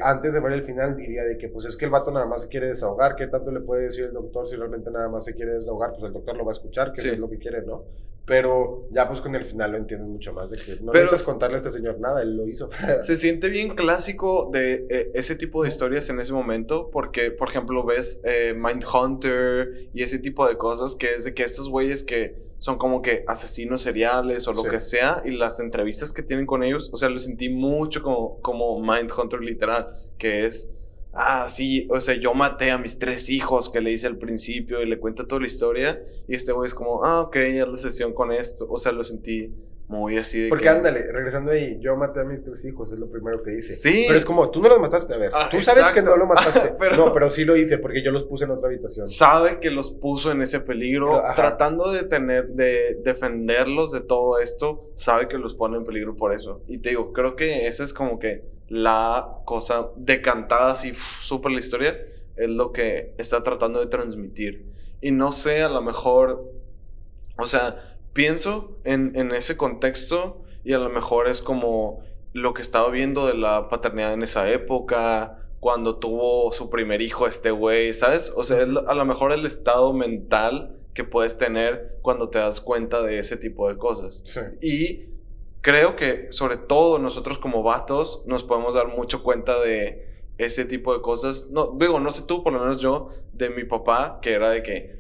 antes de ver el final, diría de que pues es que el vato nada más se quiere desahogar, ¿qué tanto le puede decir el doctor si realmente nada más se quiere desahogar? Pues el doctor lo va a escuchar, que Sí. es lo que quiere, ¿no? Pero ya pues con el final lo entiendes mucho más, de que no Pero necesitas contarle a este señor nada, él lo hizo. se siente bien clásico de ese tipo de historias en ese momento, porque, por ejemplo, ves Mindhunter y ese tipo de cosas, que es de que estos güeyes que son como que asesinos seriales o lo Sí. que sea, y las entrevistas que tienen con ellos, o sea, lo sentí mucho como Mindhunter literal, que es, sí, o sea, yo maté a mis 3 hijos que le hice al principio y le cuenta toda la historia, y este güey es como, ok, haz la sesión con esto, o sea, lo sentí muy así de Porque que... ándale, regresando ahí, yo maté a mis 3 hijos, es lo primero que dice. Sí. Pero es como, tú no los mataste, a ver, tú sabes que Exacto. no lo mataste. Pero- No, pero sí lo hice porque yo los puse en otra habitación. Sabe que los puso en ese peligro, Pero, ajá. tratando de defenderlos de todo esto, sabe que los pone en peligro por eso. Y te digo, creo que esa es como que la cosa decantada así, súper la historia, es lo que está tratando de transmitir. Y no sé, a lo mejor, o sea, pienso en ese contexto y a lo mejor es como lo que estaba viendo de la paternidad en esa época, cuando tuvo su primer hijo este güey, ¿sabes? O sea, a lo mejor el estado mental que puedes tener cuando te das cuenta de ese tipo de cosas. Sí. Y creo que sobre todo nosotros como vatos nos podemos dar mucho cuenta de ese tipo de cosas. No, digo, no sé tú, por lo menos yo, de mi papá, que era de que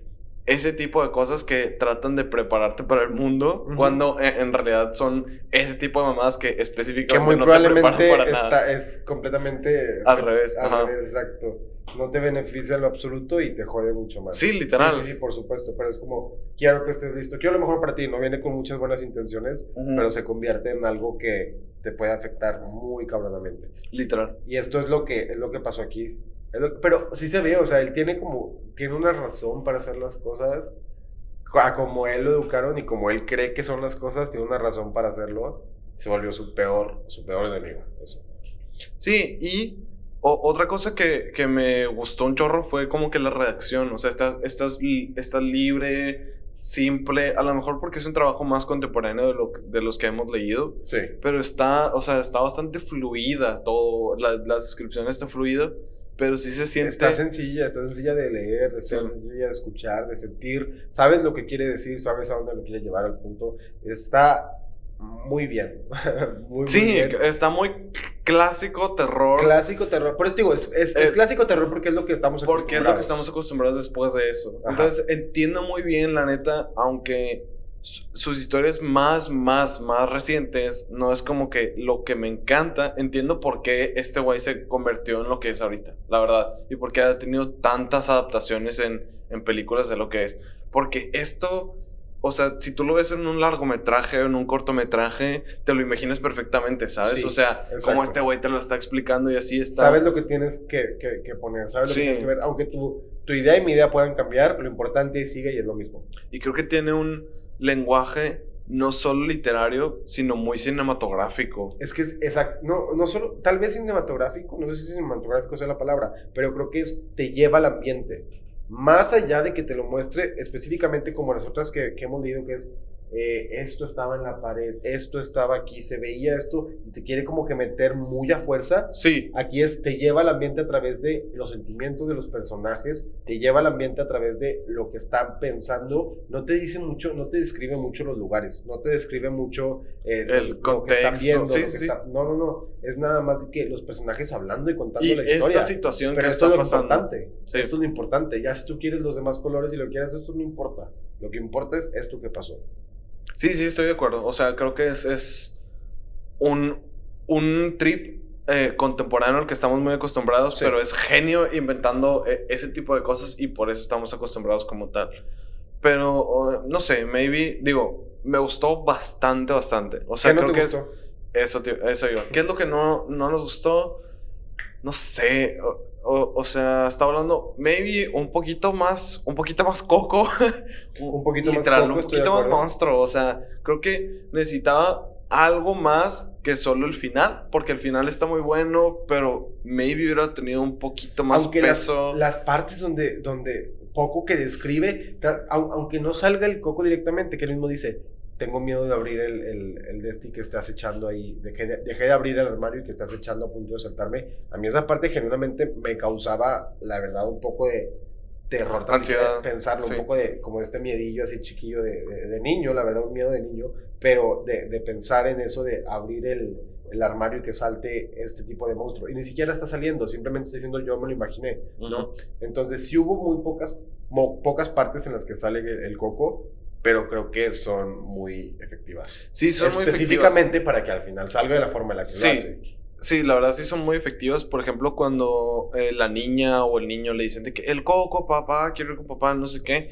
ese tipo de cosas que tratan de prepararte para el mundo, cuando en realidad son ese tipo de mamadas que Que específicamente muy no te preparan probablemente para nada. es completamente Al revés, al ajá. revés, exacto. No te beneficia en lo absoluto y te jode mucho más. Sí, literal. Sí, por supuesto, pero es como, quiero que estés listo, quiero lo mejor para ti, no viene con muchas buenas intenciones, pero se convierte en algo que te puede afectar muy cabronamente. Literal. Y esto es lo que pasó aquí. Pero sí se ve, o sea, él tiene una razón para hacer las cosas, como él lo educaron y como él cree que son las cosas, tiene una razón para hacerlo. Se volvió su peor enemigo. Eso. Sí, y otra cosa que me gustó un chorro fue como que la redacción, o sea, estás libre, simple, a lo mejor porque es un trabajo más contemporáneo de los que hemos leído, Sí. pero está bastante fluida todo, las descripciones están fluidas, pero sí se siente... Está sencilla de leer, está Sí. sencilla de escuchar, de sentir. Sabes lo que quiere decir, sabes a dónde lo quiere llevar al punto. Está muy bien. muy Sí, bien. está muy clásico terror. Clásico terror. Por eso digo, es clásico terror porque es lo que estamos acostumbrados. Porque es lo que estamos acostumbrados después de eso. Ajá. Entonces entiendo muy bien, la neta, aunque sus historias más recientes no es como que lo que me encanta. Entiendo por qué este güey se convirtió en lo que es ahorita, la verdad. Y por qué ha tenido tantas adaptaciones en películas de lo que es. Porque esto... O sea, si tú lo ves en un largometraje o en un cortometraje, te lo imaginas perfectamente, ¿sabes? Sí, o sea, exacto. como este güey te lo está explicando y así está. Sabes lo que tienes que poner, sabes lo Sí. que tienes que ver. Aunque tu idea y mi idea puedan cambiar, lo importante es sigue y es lo mismo. Y creo que tiene un lenguaje no solo literario, sino muy cinematográfico. Es que es exacto, no solo, tal vez cinematográfico, no sé si cinematográfico sea la palabra, pero creo que te lleva al ambiente. Más allá de que te lo muestre específicamente como las otras que hemos leído, que es esto estaba en la pared, esto estaba aquí, se veía esto, y te quiere como que meter muy a fuerza. Sí. Aquí te lleva al ambiente a través de los sentimientos de los personajes, te lleva al ambiente a través de lo que están pensando. No te dice mucho, no te describe mucho los lugares, no te describe mucho el lo que están contexto. viendo. Sí, lo que sí. No, es nada más de que los personajes hablando y contando Y la historia. esta situación Pero que esto está es lo pasando. importante. Sí. Esto es lo importante. Ya si tú quieres los demás colores y lo quieres, eso no importa. Lo que importa es esto que pasó. Sí, estoy de acuerdo. O sea, creo que es un trip contemporáneo al que estamos muy acostumbrados, Sí. pero es genio inventando ese tipo de cosas y por eso estamos acostumbrados como tal. Pero, no sé, digo, me gustó bastante. O sea, ¿Qué no creo te que gustó? eso iba. ¿Qué es lo que no nos gustó? No sé, o sea, estaba hablando maybe un poquito más coco. Un poquito más literal, coco, un estoy de poquito más acuerdo. monstruo. O sea, creo que necesitaba algo más que solo el final, porque el final está muy bueno, pero maybe hubiera tenido un poquito más Aunque peso. las partes donde Coco que describe, aunque no salga el Coco directamente, que él mismo dice, tengo miedo de abrir el Desti que estás echando ahí, dejé de abrir el armario y que estás echando a punto de saltarme. A mí esa parte genuinamente me causaba, la verdad, un poco de terror, tan Ansiedad, siquiera pensarlo, sí. un poco de como este miedillo así chiquillo de niño, la verdad, un miedo de niño, pero de pensar en eso de abrir el armario y que salte este tipo de monstruo. Y ni siquiera está saliendo, simplemente está diciendo yo me lo imaginé, ¿no? Entonces sí hubo muy pocas partes en las que sale el coco, pero creo que son muy efectivas. Sí, son muy efectivas. Específicamente para que al final salga de la forma en la que lo hace. Sí, la verdad sí son muy efectivas. Por ejemplo, cuando la niña o el niño le dicen de que el coco, papá, quiero ir con papá, no sé qué.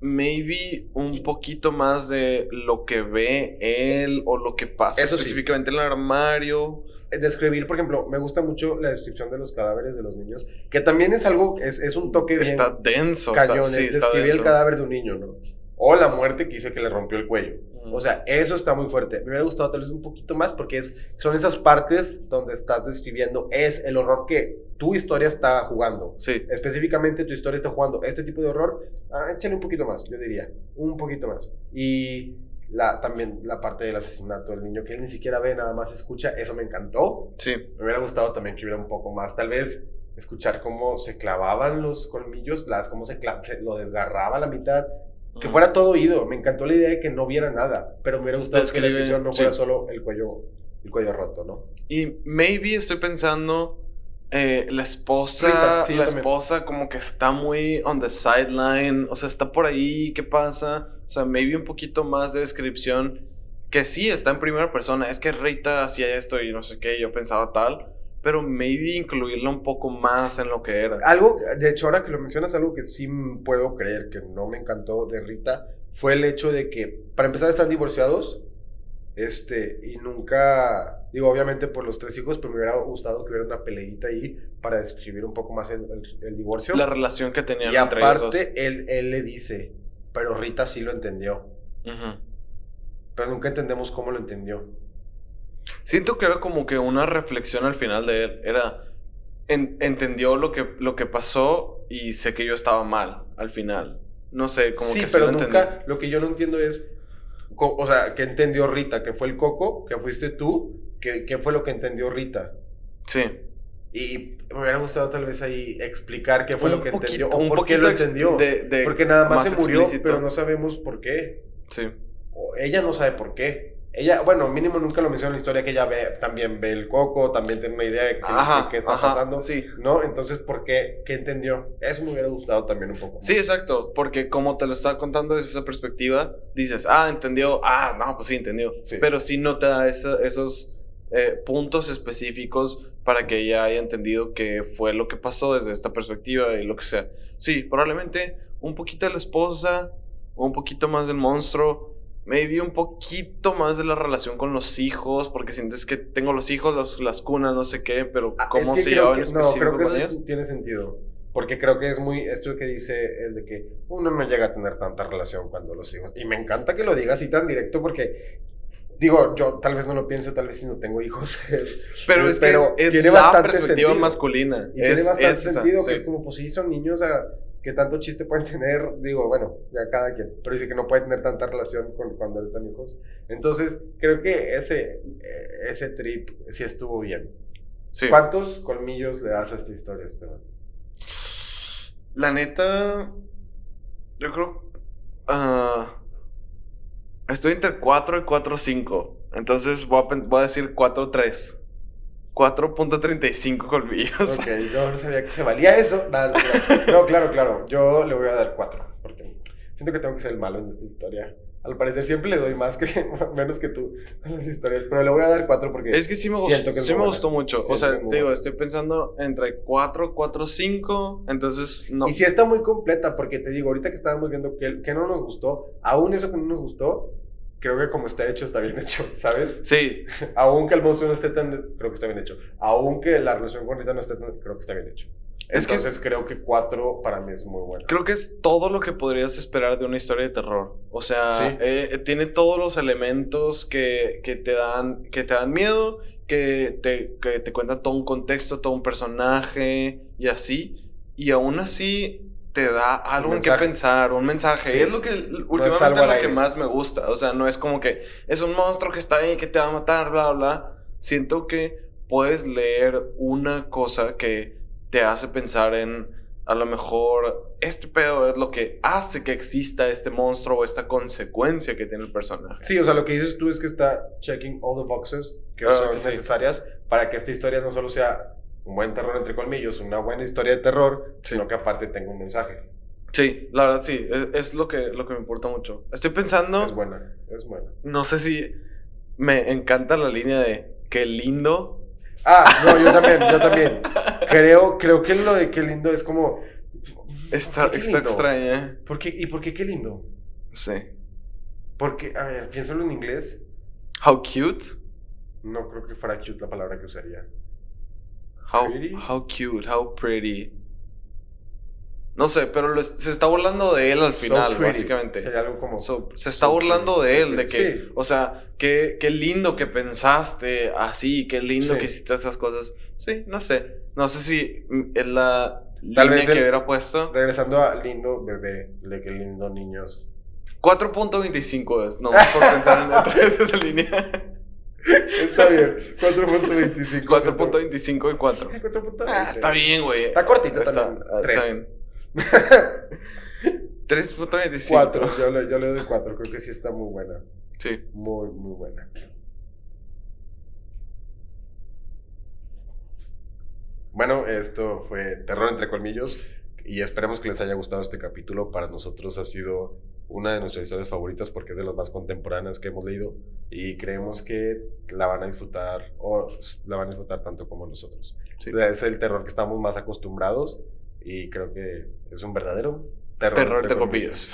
Maybe un poquito más de lo que ve él o lo que pasa Eso específicamente en el armario. Describir, por ejemplo, me gusta mucho la descripción de los cadáveres de los niños, que también es algo, es un toque bien Está denso. cañón, Sí, está describir denso. el cadáver de un niño, ¿no? O la muerte que hizo que le rompió el cuello. O sea, eso está muy fuerte. Me hubiera gustado tal vez un poquito más porque son esas partes donde estás describiendo, es el horror que tu historia está jugando. Sí. Específicamente tu historia está jugando este tipo de horror. Échale un poquito más, yo diría. Un poquito más. Y también la parte del asesinato del niño que él ni siquiera ve, nada más escucha. Eso me encantó. Sí. Me hubiera gustado también que hubiera un poco más, tal vez escuchar cómo se clavaban los colmillos, cómo se lo desgarraba a la mitad, que fuera todo oído. Me encantó la idea de que no viera nada, pero me hubiera gustado que la descripción no fuera solo el cuello roto, ¿no? Y maybe estoy pensando la esposa, Rita, sí, esposa como que está muy on the sideline, o sea, está por ahí, ¿qué pasa? O sea, maybe un poquito más de descripción, que sí, está en primera persona, es que Rita hacía esto y no sé qué, yo pensaba tal, pero maybe incluirla un poco más en lo que era. Algo, de hecho, ahora que lo mencionas, algo que sí puedo creer que no me encantó de Rita, fue el hecho de que, para empezar, están divorciados, y nunca, digo, obviamente por los 3 hijos, pero me hubiera gustado que hubiera una peleita ahí para describir un poco más el divorcio. La relación que tenían y entre ellos dos. aparte, él le dice, pero Rita sí lo entendió. Pero nunca entendemos cómo lo entendió. Siento que era como que una reflexión al final de él. Era, entendió lo que pasó y sé que yo estaba mal al final. No sé, como sí, que sí pero lo nunca, entendí. lo que yo no entiendo es, o sea, ¿qué entendió Rita? ¿Que fue el coco? ¿Que fuiste tú? ¿Qué fue lo que entendió Rita? Sí. Y me hubiera gustado tal vez ahí explicar qué fue lo que entendió o un por qué lo entendió. Porque nada más se murió, explícito. pero no sabemos por qué. Sí. O ella no sabe por qué. Ella, bueno, mínimo nunca lo menciona en la historia, que ella también ve el coco, también tiene una idea de qué está pasando. Sí. ¿No? Entonces, ¿por qué? ¿Qué entendió? Eso me hubiera gustado también un poco más. Sí, exacto. Porque como te lo estaba contando desde esa perspectiva, dices, entendió. No, pues sí, entendió. Sí. Pero sí no te da esos puntos específicos para que ella haya entendido qué fue lo que pasó desde esta perspectiva y lo que sea. Sí, probablemente un poquito de la esposa, un poquito más del monstruo, maybe un poquito más de la relación con los hijos, porque sientes que tengo los hijos, las cunas, no sé qué, pero cómo se llevan en específico. No, creo que eso tiene sentido. Porque creo que es muy esto que dice el de que uno no llega a tener tanta relación cuando los hijos. Y me encanta que lo diga así tan directo porque, digo, yo tal vez no lo pienso, tal vez si no tengo hijos. Pero es tiene la perspectiva sentido. masculina. Y tiene bastante sentido, sí. que es como, pues sí, son niños, que tanto chiste pueden tener, digo, bueno, ya cada quien, pero dice que no puede tener tanta relación cuando están hijos. Entonces, creo que ese trip sí estuvo bien. Sí. ¿Cuántos colmillos le das a esta historia, Esteban? La neta, yo creo, estoy entre 4 y 4.5, entonces voy a decir 4.3. 4.35 colmillos. Ok, yo no sabía que se valía eso. No, claro. Yo le voy a dar 4. Porque siento que tengo que ser el malo en esta historia. Al parecer siempre le doy menos que tú en las historias. Pero le voy a dar 4 porque es que sí me gustó mucho. O sea, te digo, estoy pensando entre 4, 5. Entonces, no. Y sí está muy completa. Porque te digo, ahorita que estábamos viendo que no nos gustó, aún eso que no nos gustó, creo que como está hecho, está bien hecho, ¿sabes? Sí. Aunque el monstruo no esté tan, creo que está bien hecho. Aunque la relación con Rita no esté tan, creo que está bien hecho. Entonces creo que 4 para mí es muy bueno. Creo que es todo lo que podrías esperar de una historia de terror. O sea, ¿sí? Tiene todos los elementos que te dan miedo, que te cuentan todo un contexto, todo un personaje y así. Y aún así te da algo en qué pensar, un mensaje. Sí. Es lo que últimamente lo que más me gusta. O sea, no es como que es un monstruo que está ahí, que te va a matar, bla, bla. Siento que puedes leer una cosa que te hace pensar en A lo mejor este pedo es lo que hace que exista este monstruo o esta consecuencia que tiene el personaje. Sí, o sea, lo que dices tú es que está checking all the boxes que son sí. necesarias para que esta historia no solo sea un buen terror entre colmillos, una buena historia de terror, Sí. sino que aparte tenga un mensaje. Sí, la verdad sí, es lo que me importa mucho. Estoy pensando, Es buena, es buena. no sé si me encanta la línea de qué lindo. Ah, no, yo también. Creo que lo de qué lindo es como... Está ¿por qué qué lindo? extraña. ¿Y por qué qué lindo? Sí. Porque, a ver, piénsalo en inglés. How cute. No creo que fuera cute la palabra que usaría. Pretty. How cute, how pretty. No sé, pero se está burlando de él al final, pretty. básicamente. Sería algo como... Se está burlando pretty, de so él, de pretty. que, Sí. o sea, qué lindo que pensaste así, qué lindo Sí. que hiciste esas cosas. Sí, no sé. No sé si es la Tal línea vez que él- hubiera puesto. Regresando a lindo bebé, de que lindo niños. 4.25 es, no, por pensar en otra vez esa línea. Está bien, 4.25. 4.25 y 4. 4.20. Ah, está bien, güey. Está cortito Está, también. está bien. 3.25. 4, yo le doy 4, creo que sí está muy buena. Sí. Muy, muy buena. Bueno, esto fue Terror entre colmillos y esperemos que les haya gustado este capítulo. Para nosotros ha sido una de nuestras historias favoritas porque es de las más contemporáneas que hemos leído y creemos que la van a disfrutar o la van a disfrutar tanto como nosotros. Sí. Es el terror que estamos más acostumbrados y creo que es un verdadero Terror entre entre colmillos.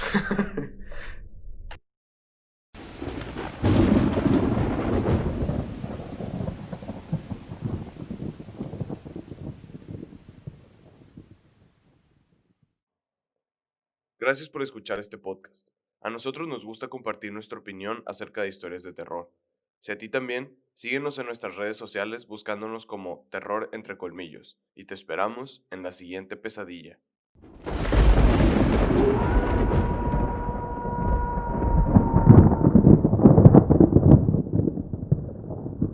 Gracias por escuchar este podcast. A nosotros nos gusta compartir nuestra opinión acerca de historias de terror. Si a ti también, síguenos en nuestras redes sociales buscándonos como Terror entre Colmillos y te esperamos en la siguiente pesadilla.